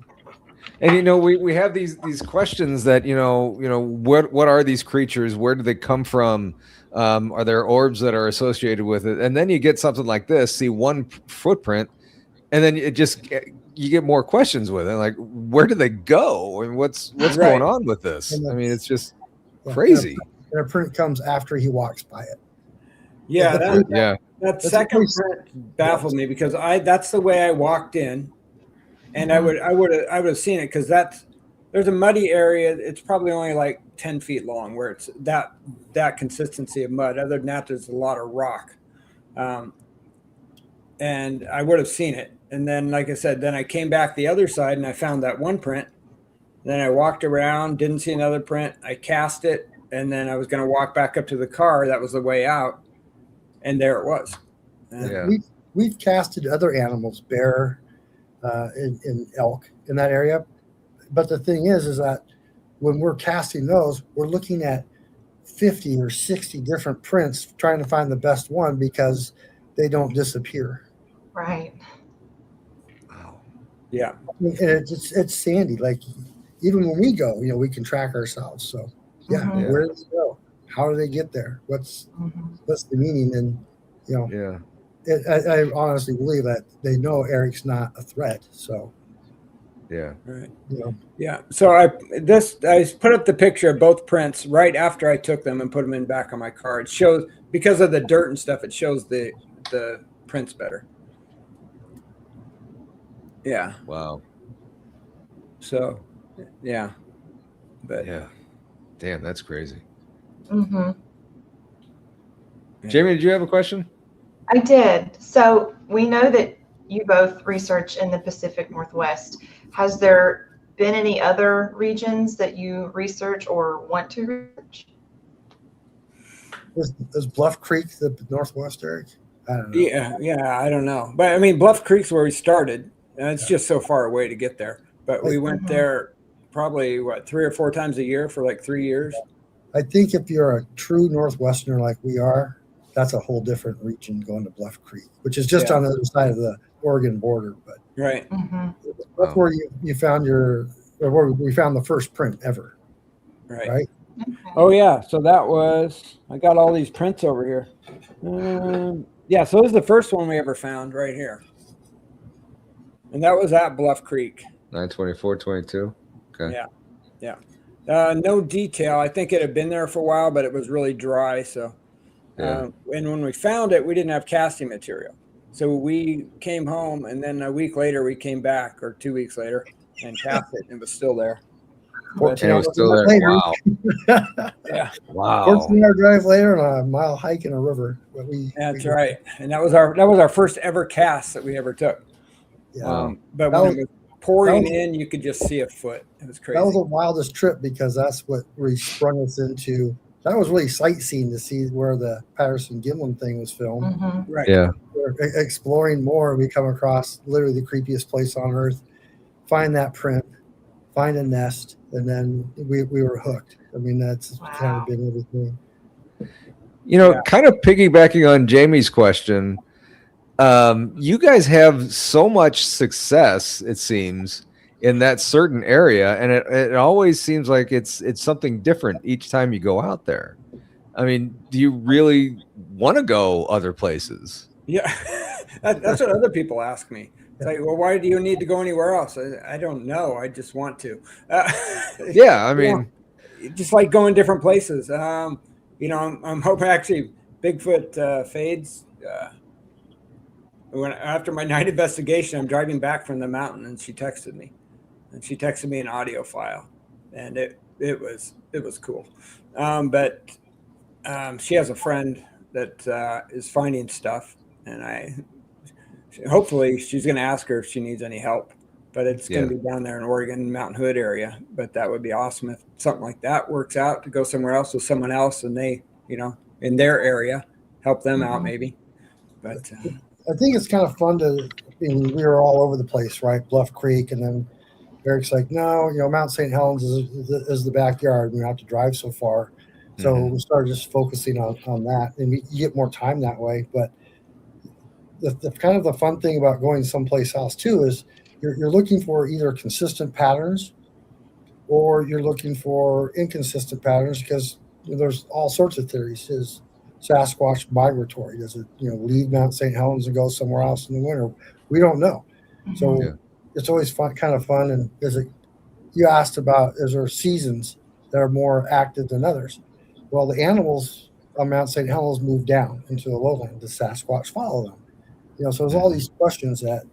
And we have these questions that what are these creatures? Where do they come from? Are there orbs that are associated with it? And then you get something like this, see one footprint, and then you get more questions with it. Like, where do they go? And what's going on with this? I mean, it's just crazy. And a print comes after he walks by it. Yeah, that second print baffled me, because that's the way I walked in, and I would have seen it, because there's a muddy area. It's probably only like 10 feet long, where it's that consistency of mud. Other than that, there's a lot of rock, and I would have seen it. And then, like I said, then I came back the other side and I found that one print. Then I walked around, didn't see another print. I cast it, and then I was going to walk back up to the car. That was the way out, and there it was. We've casted other animals, bear, and elk in that area. But the thing is that when we're casting those, we're looking at 50 or 60 different prints trying to find the best one, because they don't disappear. Right. Wow. Yeah. And it's sandy. Like, even when we go, we can track ourselves. So where do they go? How do they get there? What's the meaning? And I honestly believe that they know Eric's not a threat. So right. Yeah. So I put up the picture of both prints right after I took them and put them in back on my car. It shows, because of the dirt and stuff, it shows the prints better. Yeah. Wow. So, yeah. But Yeah. Damn, that's crazy. Mm-hmm. Jamie, did you have a question? I did. So we know that you both research in the Pacific Northwest. Has there been any other regions that you research or want to research? Is Bluff Creek the Northwest, Eric? I don't know. yeah, I don't know. But I mean, Bluff Creek's where we started. And it's just so far away to get there. But we went there probably, 3 or 4 times a year for like 3 years. I think if you're a true Northwesterner like we are, that's a whole different region going to Bluff Creek, which is just on the other side of the Oregon border. But Right. Mm-hmm. that's where you found where we found the first print ever. Right. Right? Okay. Oh, yeah. So that was, I got all these prints over here. Yeah, so this is the first one we ever found right here. And that was at Bluff Creek. 9/24/22. Okay. Yeah. No detail. I think it had been there for a while, but it was really dry. So, and when we found it, we didn't have casting material. So we came home, and then a week later we came back, or 2 weeks later, and cast it, and it was still there. And it was still there. Later. Wow. Yeah, Wow. 14-hour drive later and a mile hike in a river. But that's right. And that was our first ever cast that we ever took. Yeah. But when it was pouring in, you could just see a foot. It was crazy. That was the wildest trip because that's what really sprung us into. That was really sightseeing to see where the Patterson-Gimlin thing was filmed. Mm-hmm. Right. Yeah. We're exploring more. We come across literally the creepiest place on earth. Find that print, find a nest, and then we were hooked. I mean, that's kind of been everything. Kind of piggybacking on Jamie's question, you guys have so much success, it seems, in that certain area, and it always seems like it's something different each time you go out there. I mean, do you really want to go other places? Yeah, that's what other people ask me. It's like, well, why do you need to go anywhere else? I don't know. I just want to. Yeah, I mean, just like going different places. I'm hoping actually Bigfoot fades. After my night investigation, I'm driving back from the mountain, and she texted me, an audio file, and it was cool. But she has a friend that is finding stuff, and hopefully she's going to ask her if she needs any help. But it's going to be down there in Oregon, Mountain Hood area. But that would be awesome if something like that works out, to go somewhere else with someone else, and they, in their area, help them out maybe. But I think it's kind of fun we were all over the place, right? Bluff Creek, and then Eric's like, no, Mount St. Helens is the backyard. We don't have to drive so far. So we started just focusing on that, and you get more time that way. But the kind of the fun thing about going someplace else too is you're looking for either consistent patterns or you're looking for inconsistent patterns, because there's all sorts of theories. Is Sasquatch migratory? Does it leave Mount St. Helens and go somewhere else in the winter? We don't know. So it's always kind of fun. And you asked about, is there seasons that are more active than others? Well, the animals on Mount St. Helens move down into the lowland. Does Sasquatch follow them? So there's all these questions that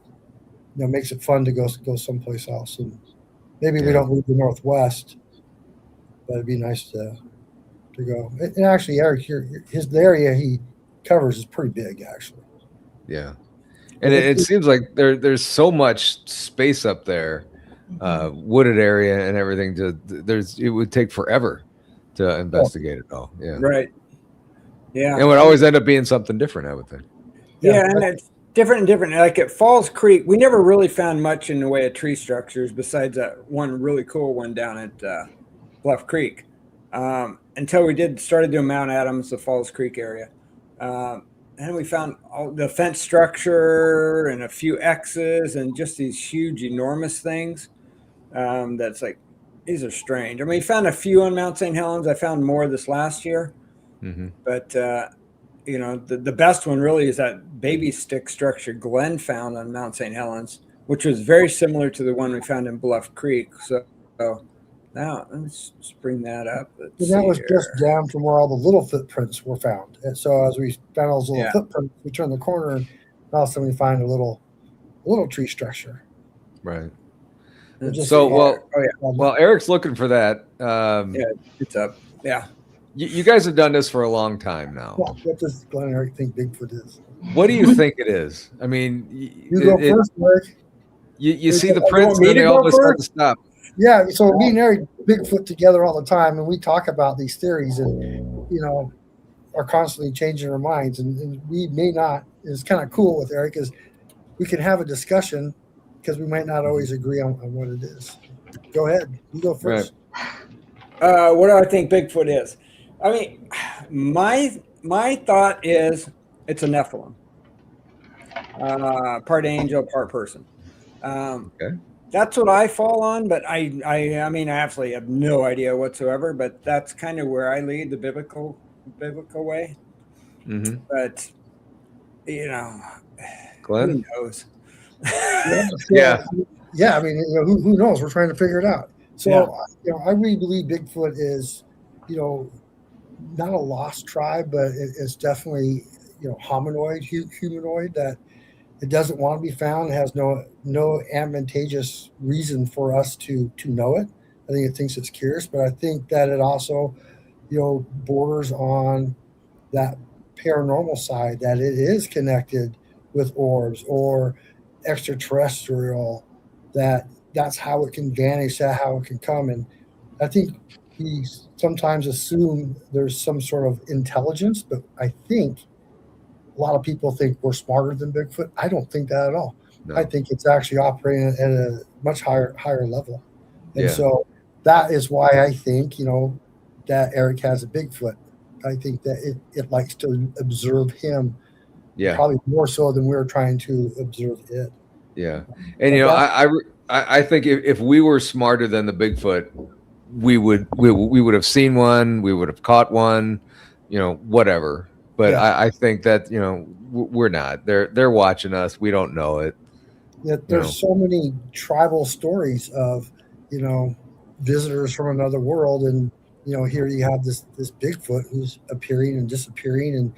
makes it fun to go someplace else. And maybe we don't leave the Northwest, but it'd be nice to go. And actually, Eric, the area he covers is pretty big, actually. Yeah, and it seems like there's so much space up there, wooded area and everything. It would take forever to investigate it all. Yeah, right. Yeah, and it would always end up being something different, I would think. Yeah, and it's different. Like at Falls Creek, we never really found much in the way of tree structures besides that one really cool one down at Bluff Creek. Until we started doing Mount Adams, the Falls Creek area. And we found all the fence structure and a few X's and just these huge, enormous things. That's like, these are strange. I mean, we found a few on Mount St. Helens. I found more this last year. But, the best one really is that baby stick structure Glenn found on Mount St. Helens, which was very similar to the one we found in Bluff Creek. So now let's bring that up. And that was just down from where all the little footprints were found. And so as we found those little footprints, we turn the corner and all of a sudden we find a little tree structure. Right. Or just So, the- well, Oh yeah, Well, Eric's looking for that. yeah, it's up. Yeah. You guys have done this for a long time now. what does Glenn and Eric think Bigfoot is? What do you think it is? I mean, You go first, Eric. you see the You prints want and me then to they go all of a sudden first? stop. Yeah, so me and Eric Bigfoot together all the time, and we talk about these theories, and are constantly changing our minds, and we may not. It's kind of cool with Eric is we can have a discussion because we might not always agree on what it is. Go ahead, you go first. What do I think Bigfoot is? I mean, my thought is it's a Nephilim, part angel, part person. Okay. That's what I fall on, but I mean, I absolutely have no idea whatsoever. But that's kind of where I lead the biblical way. Mm-hmm. But Glenn? who knows? Yeah. Yeah. I mean, who knows? We're trying to figure it out. So, I really believe Bigfoot is, not a lost tribe, but it's definitely, hominoid, humanoid that it doesn't want to be found. It has no advantageous reason for us to know it. I think it thinks it's curious, but I think that it also, borders on that paranormal side, that it is connected with orbs or extraterrestrial, that's how it can vanish, that's how it can come. And I think we sometimes assume there's some sort of intelligence, but I think a lot of people think we're smarter than Bigfoot. I don't think that at all. No. I think it's actually operating at a much higher level. And Yeah. so that is why I think, that Eric has a Bigfoot. I think that it likes to observe him, Yeah. probably more so than we're trying to observe it. Yeah. And I think if we were smarter than the Bigfoot, we would have seen one, we would have caught one, whatever. But Yeah. I think that we're not. They're watching us. We don't know it. Yeah, there's so many tribal stories of visitors from another world, and here you have this Bigfoot who's appearing and disappearing, and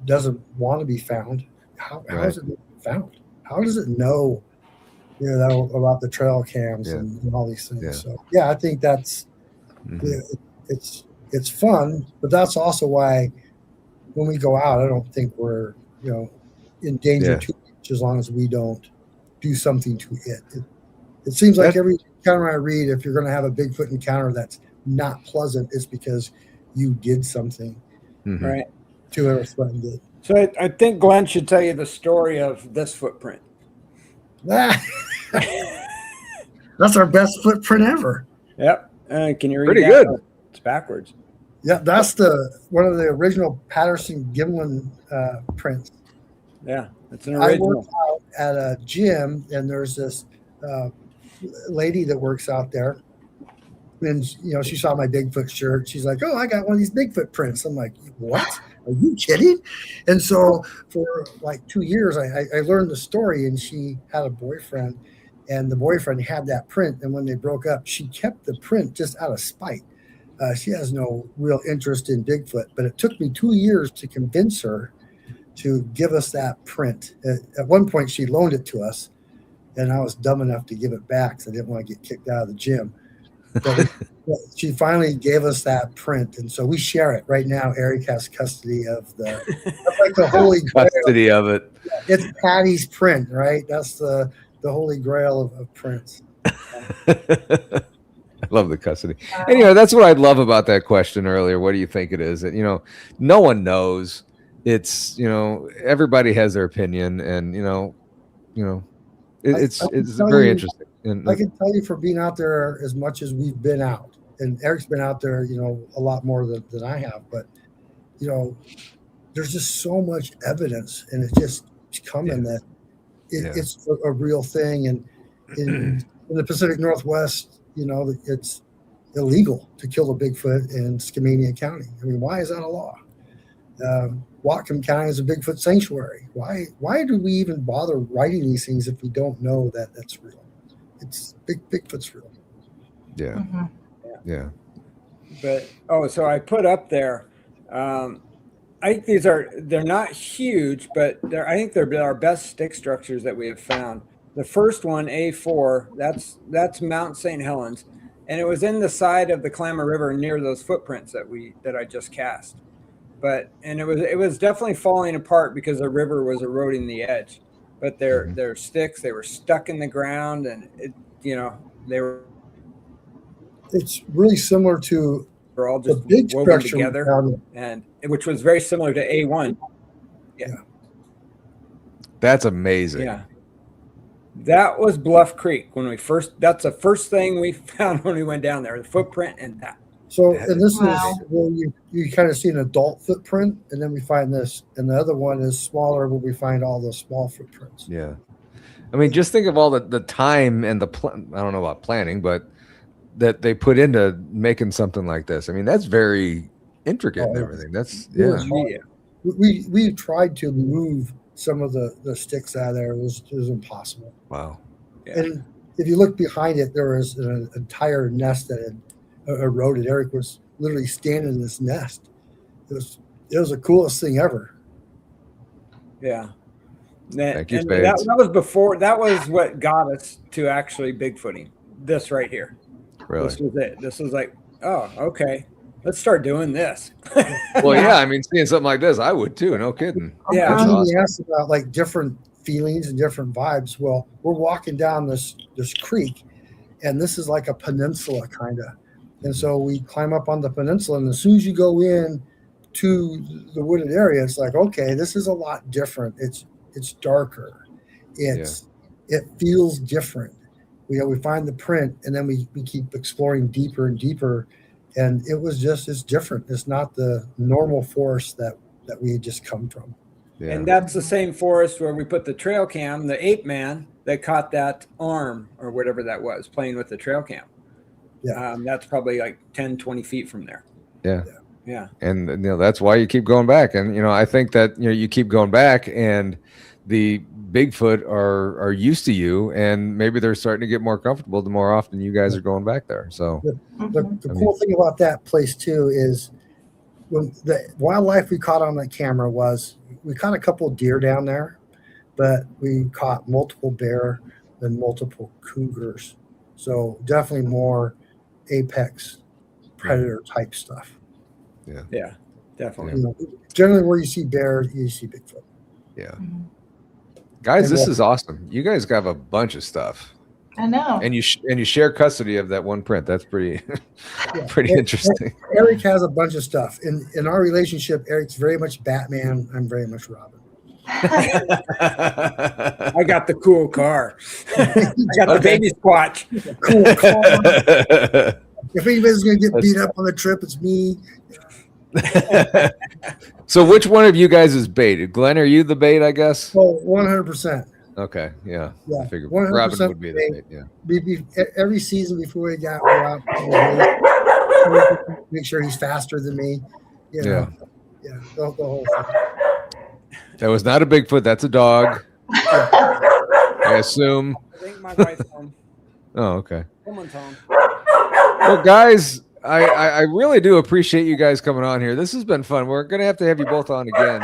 doesn't want to be found. How is it found? How does it know about the trail cams and all these things? Yeah. So I think that's it's fun, but that's also why when we go out, I don't think we're in danger too much as long as we don't do something to it. It seems like every encounter I read, if you're going to have a Bigfoot encounter that's not pleasant, it's because you did something Right. to whoever threatened it. So I think Glenn should tell you the story of this footprint. That's our best footprint ever. Yep. Can you read Pretty that? good. It's backwards. Yeah, that's one of the original Patterson-Gimlin prints. Yeah, it's an I original. work out at a gym, and there's this lady that works out there, and she saw my Bigfoot shirt. She's like, "Oh, I got one of these Bigfoot prints." I'm like, "What? Are you kidding?" And so for like 2 years, I learned the story, and she had a boyfriend, and the boyfriend had that print, and when they broke up, she kept the print just out of spite. She has no real interest in Bigfoot, but it took me 2 years to convince her to give us that print. At one point, she loaned it to us, and I was dumb enough to give it back because I didn't want to get kicked out of the gym. But she finally gave us that print, and so we share it right now. Eric has custody of that's like the holy grail. Custody of it. It's Patty's print, right? That's the holy grail of prints. I love the custody. And that's what I love about that question earlier. What do you think it is? That no one knows. It's everybody has their opinion, and it's very interesting. And I can tell you, for being out there as much as we've been out, and Eric's been out there, a lot more than I have, but there's just so much evidence, and it's just coming that it's a real thing. And in the Pacific Northwest, it's illegal to kill a Bigfoot in Skamania County. I mean, why is that a law? Whatcom County is a Bigfoot sanctuary. Why do we even bother writing these things if we don't know that that's real? It's Bigfoot's real. Yeah. Mm-hmm. Yeah. But so I put up there. I think they're not huge, but I think they're our best stick structures that we have found. The first one, A4, that's Mount St. Helens, and it was in the side of the Klamath River near those footprints that I just cast. And it was definitely falling apart because the river was eroding the edge. But their sticks, they were stuck in the ground, and they were. It's really similar to We're all just big woven structure together, and which was very similar to A1. Yeah. That's amazing. Yeah. That was Bluff Creek that's the first thing we found when we went down there, the footprint and that. So, and this Wow. is where you kind of see an adult footprint, and then we find this, and the other one is smaller, where we find all the small footprints. Yeah. I mean, just think of all the time and I don't know about planning, but that they put into making something like this. I mean, that's very intricate and everything. That's Yeah. Yeah. We tried to move some of the sticks out of there. It was impossible. Wow. Yeah. And if you look behind it, there was an entire nest that had eroded. Eric was literally standing in this nest. It was the coolest thing ever. Yeah. Thank you, And Spades. that was what got us to actually Bigfooting. This right here. Really? This was it. This was like, oh, okay. Let's start doing this. Well, yeah. I mean, seeing something like this, I would too. No kidding. Yeah. That's You awesome. asked about like different feelings and different vibes. Well, we're walking down this creek, and this is like a peninsula kind of. And so we climb up on the peninsula, and as soon as you go in to the wooded area, it's like, okay, this is a lot different. It's darker. It feels different. We find the print, and then we keep exploring deeper and deeper. And it's different. It's not the normal forest that we had just come from. Yeah. And that's the same forest where we put the trail cam, the ape man that caught that arm or whatever that was playing with the trail cam. Yeah. That's probably like 10, 20 feet from there. Yeah. Yeah. And that's why you keep going back. And I think that you keep going back, and the Bigfoot are used to you, and maybe they're starting to get more comfortable the more often you guys are going back there. So The cool thing about that place too is when the wildlife we caught on that camera was we caught a couple of deer down there, but we caught multiple bear and multiple cougars. So definitely more apex predator type stuff. Yeah, definitely. Generally where you see bear, you see Bigfoot. yeah. Guys, this is awesome. You guys have a bunch of stuff. I know. And you share custody of that one print. That's pretty pretty interesting. Eric has a bunch of stuff. In our relationship, Eric's very much Batman. I'm very much Robin. I got the cool car. I got the baby Squatch. Cool car. If anybody's going to get beat up on the trip, it's me. So which one of you guys is bait? Glenn, are you the bait, I guess? Oh, 100%. Okay, yeah. Yeah, I figured 100% Robin would be the bait, yeah. Every season before we go out, make sure he's faster than me. Yeah, the whole thing. That was not a Bigfoot, that's a dog. I assume. I think my wife's home. Oh, okay. Someone's home. Well, guys, I really do appreciate you guys coming on here. This has been fun. We're going to have you both on again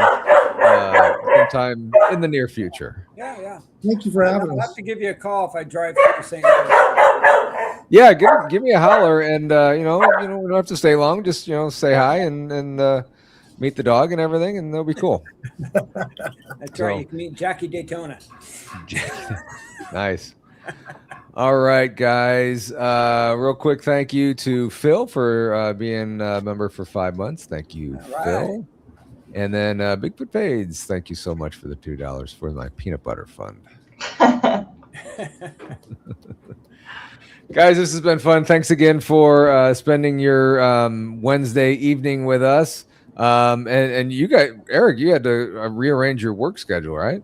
sometime in the near future. Yeah. Thank you for having I'll us. have to give you a call if I drive to St. Louis. Yeah, give me a holler, and we don't have to stay long. Just say hi and meet the dog and everything, and they'll be cool. That's right. You can meet Jackie Daytona. Nice. All right, guys. Real quick, thank you to Phil for being a member for 5 months. Thank you, All Phil. And then Bigfoot Fades, thank you so much for the $2 for my peanut butter fund. Guys, this has been fun. Thanks again for spending your Wednesday evening with us. And you guys, Eric, you had to rearrange your work schedule, right?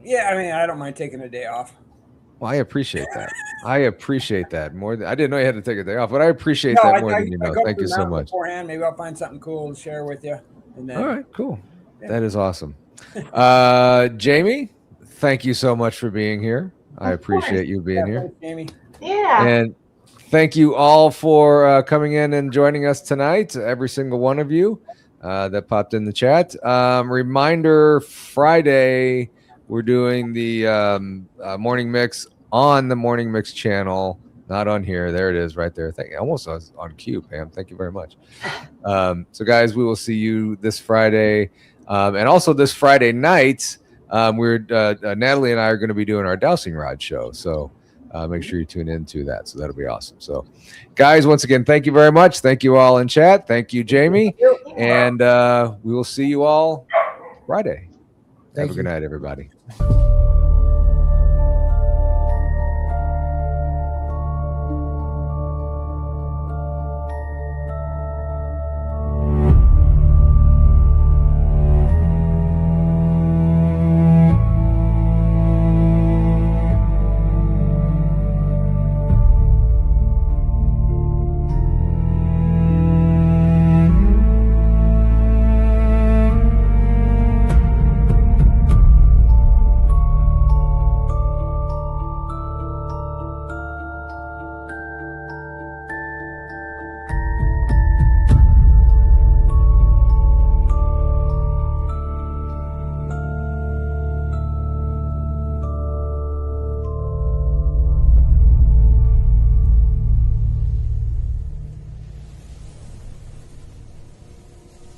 Yeah, I mean, I don't mind taking a day off. Well, I appreciate that. I appreciate that more than I didn't know you had to take a day off, but I appreciate that more than you know. Thank you so much. Beforehand, maybe I'll find something cool to share with you. And then, All right, cool. Yeah. That is awesome. Jamie, thank you so much for being here. I appreciate you being here. Thanks, Jamie. Yeah. And thank you all for coming in and joining us tonight, every single one of you that popped in the chat. Reminder, Friday, We're doing the morning mix on the morning mix channel, not on here. There it is, right there. Almost on cue, Pam. Thank you very much. So, guys, we will see you this Friday, and also this Friday night. Natalie and I are going to be doing our dowsing rod show. So. Make sure you tune into that. So that'll be awesome. So, guys, once again, thank you very much. Thank you all in chat. Thank you, Jamie. And we will see you all Friday. Have a good night, everybody.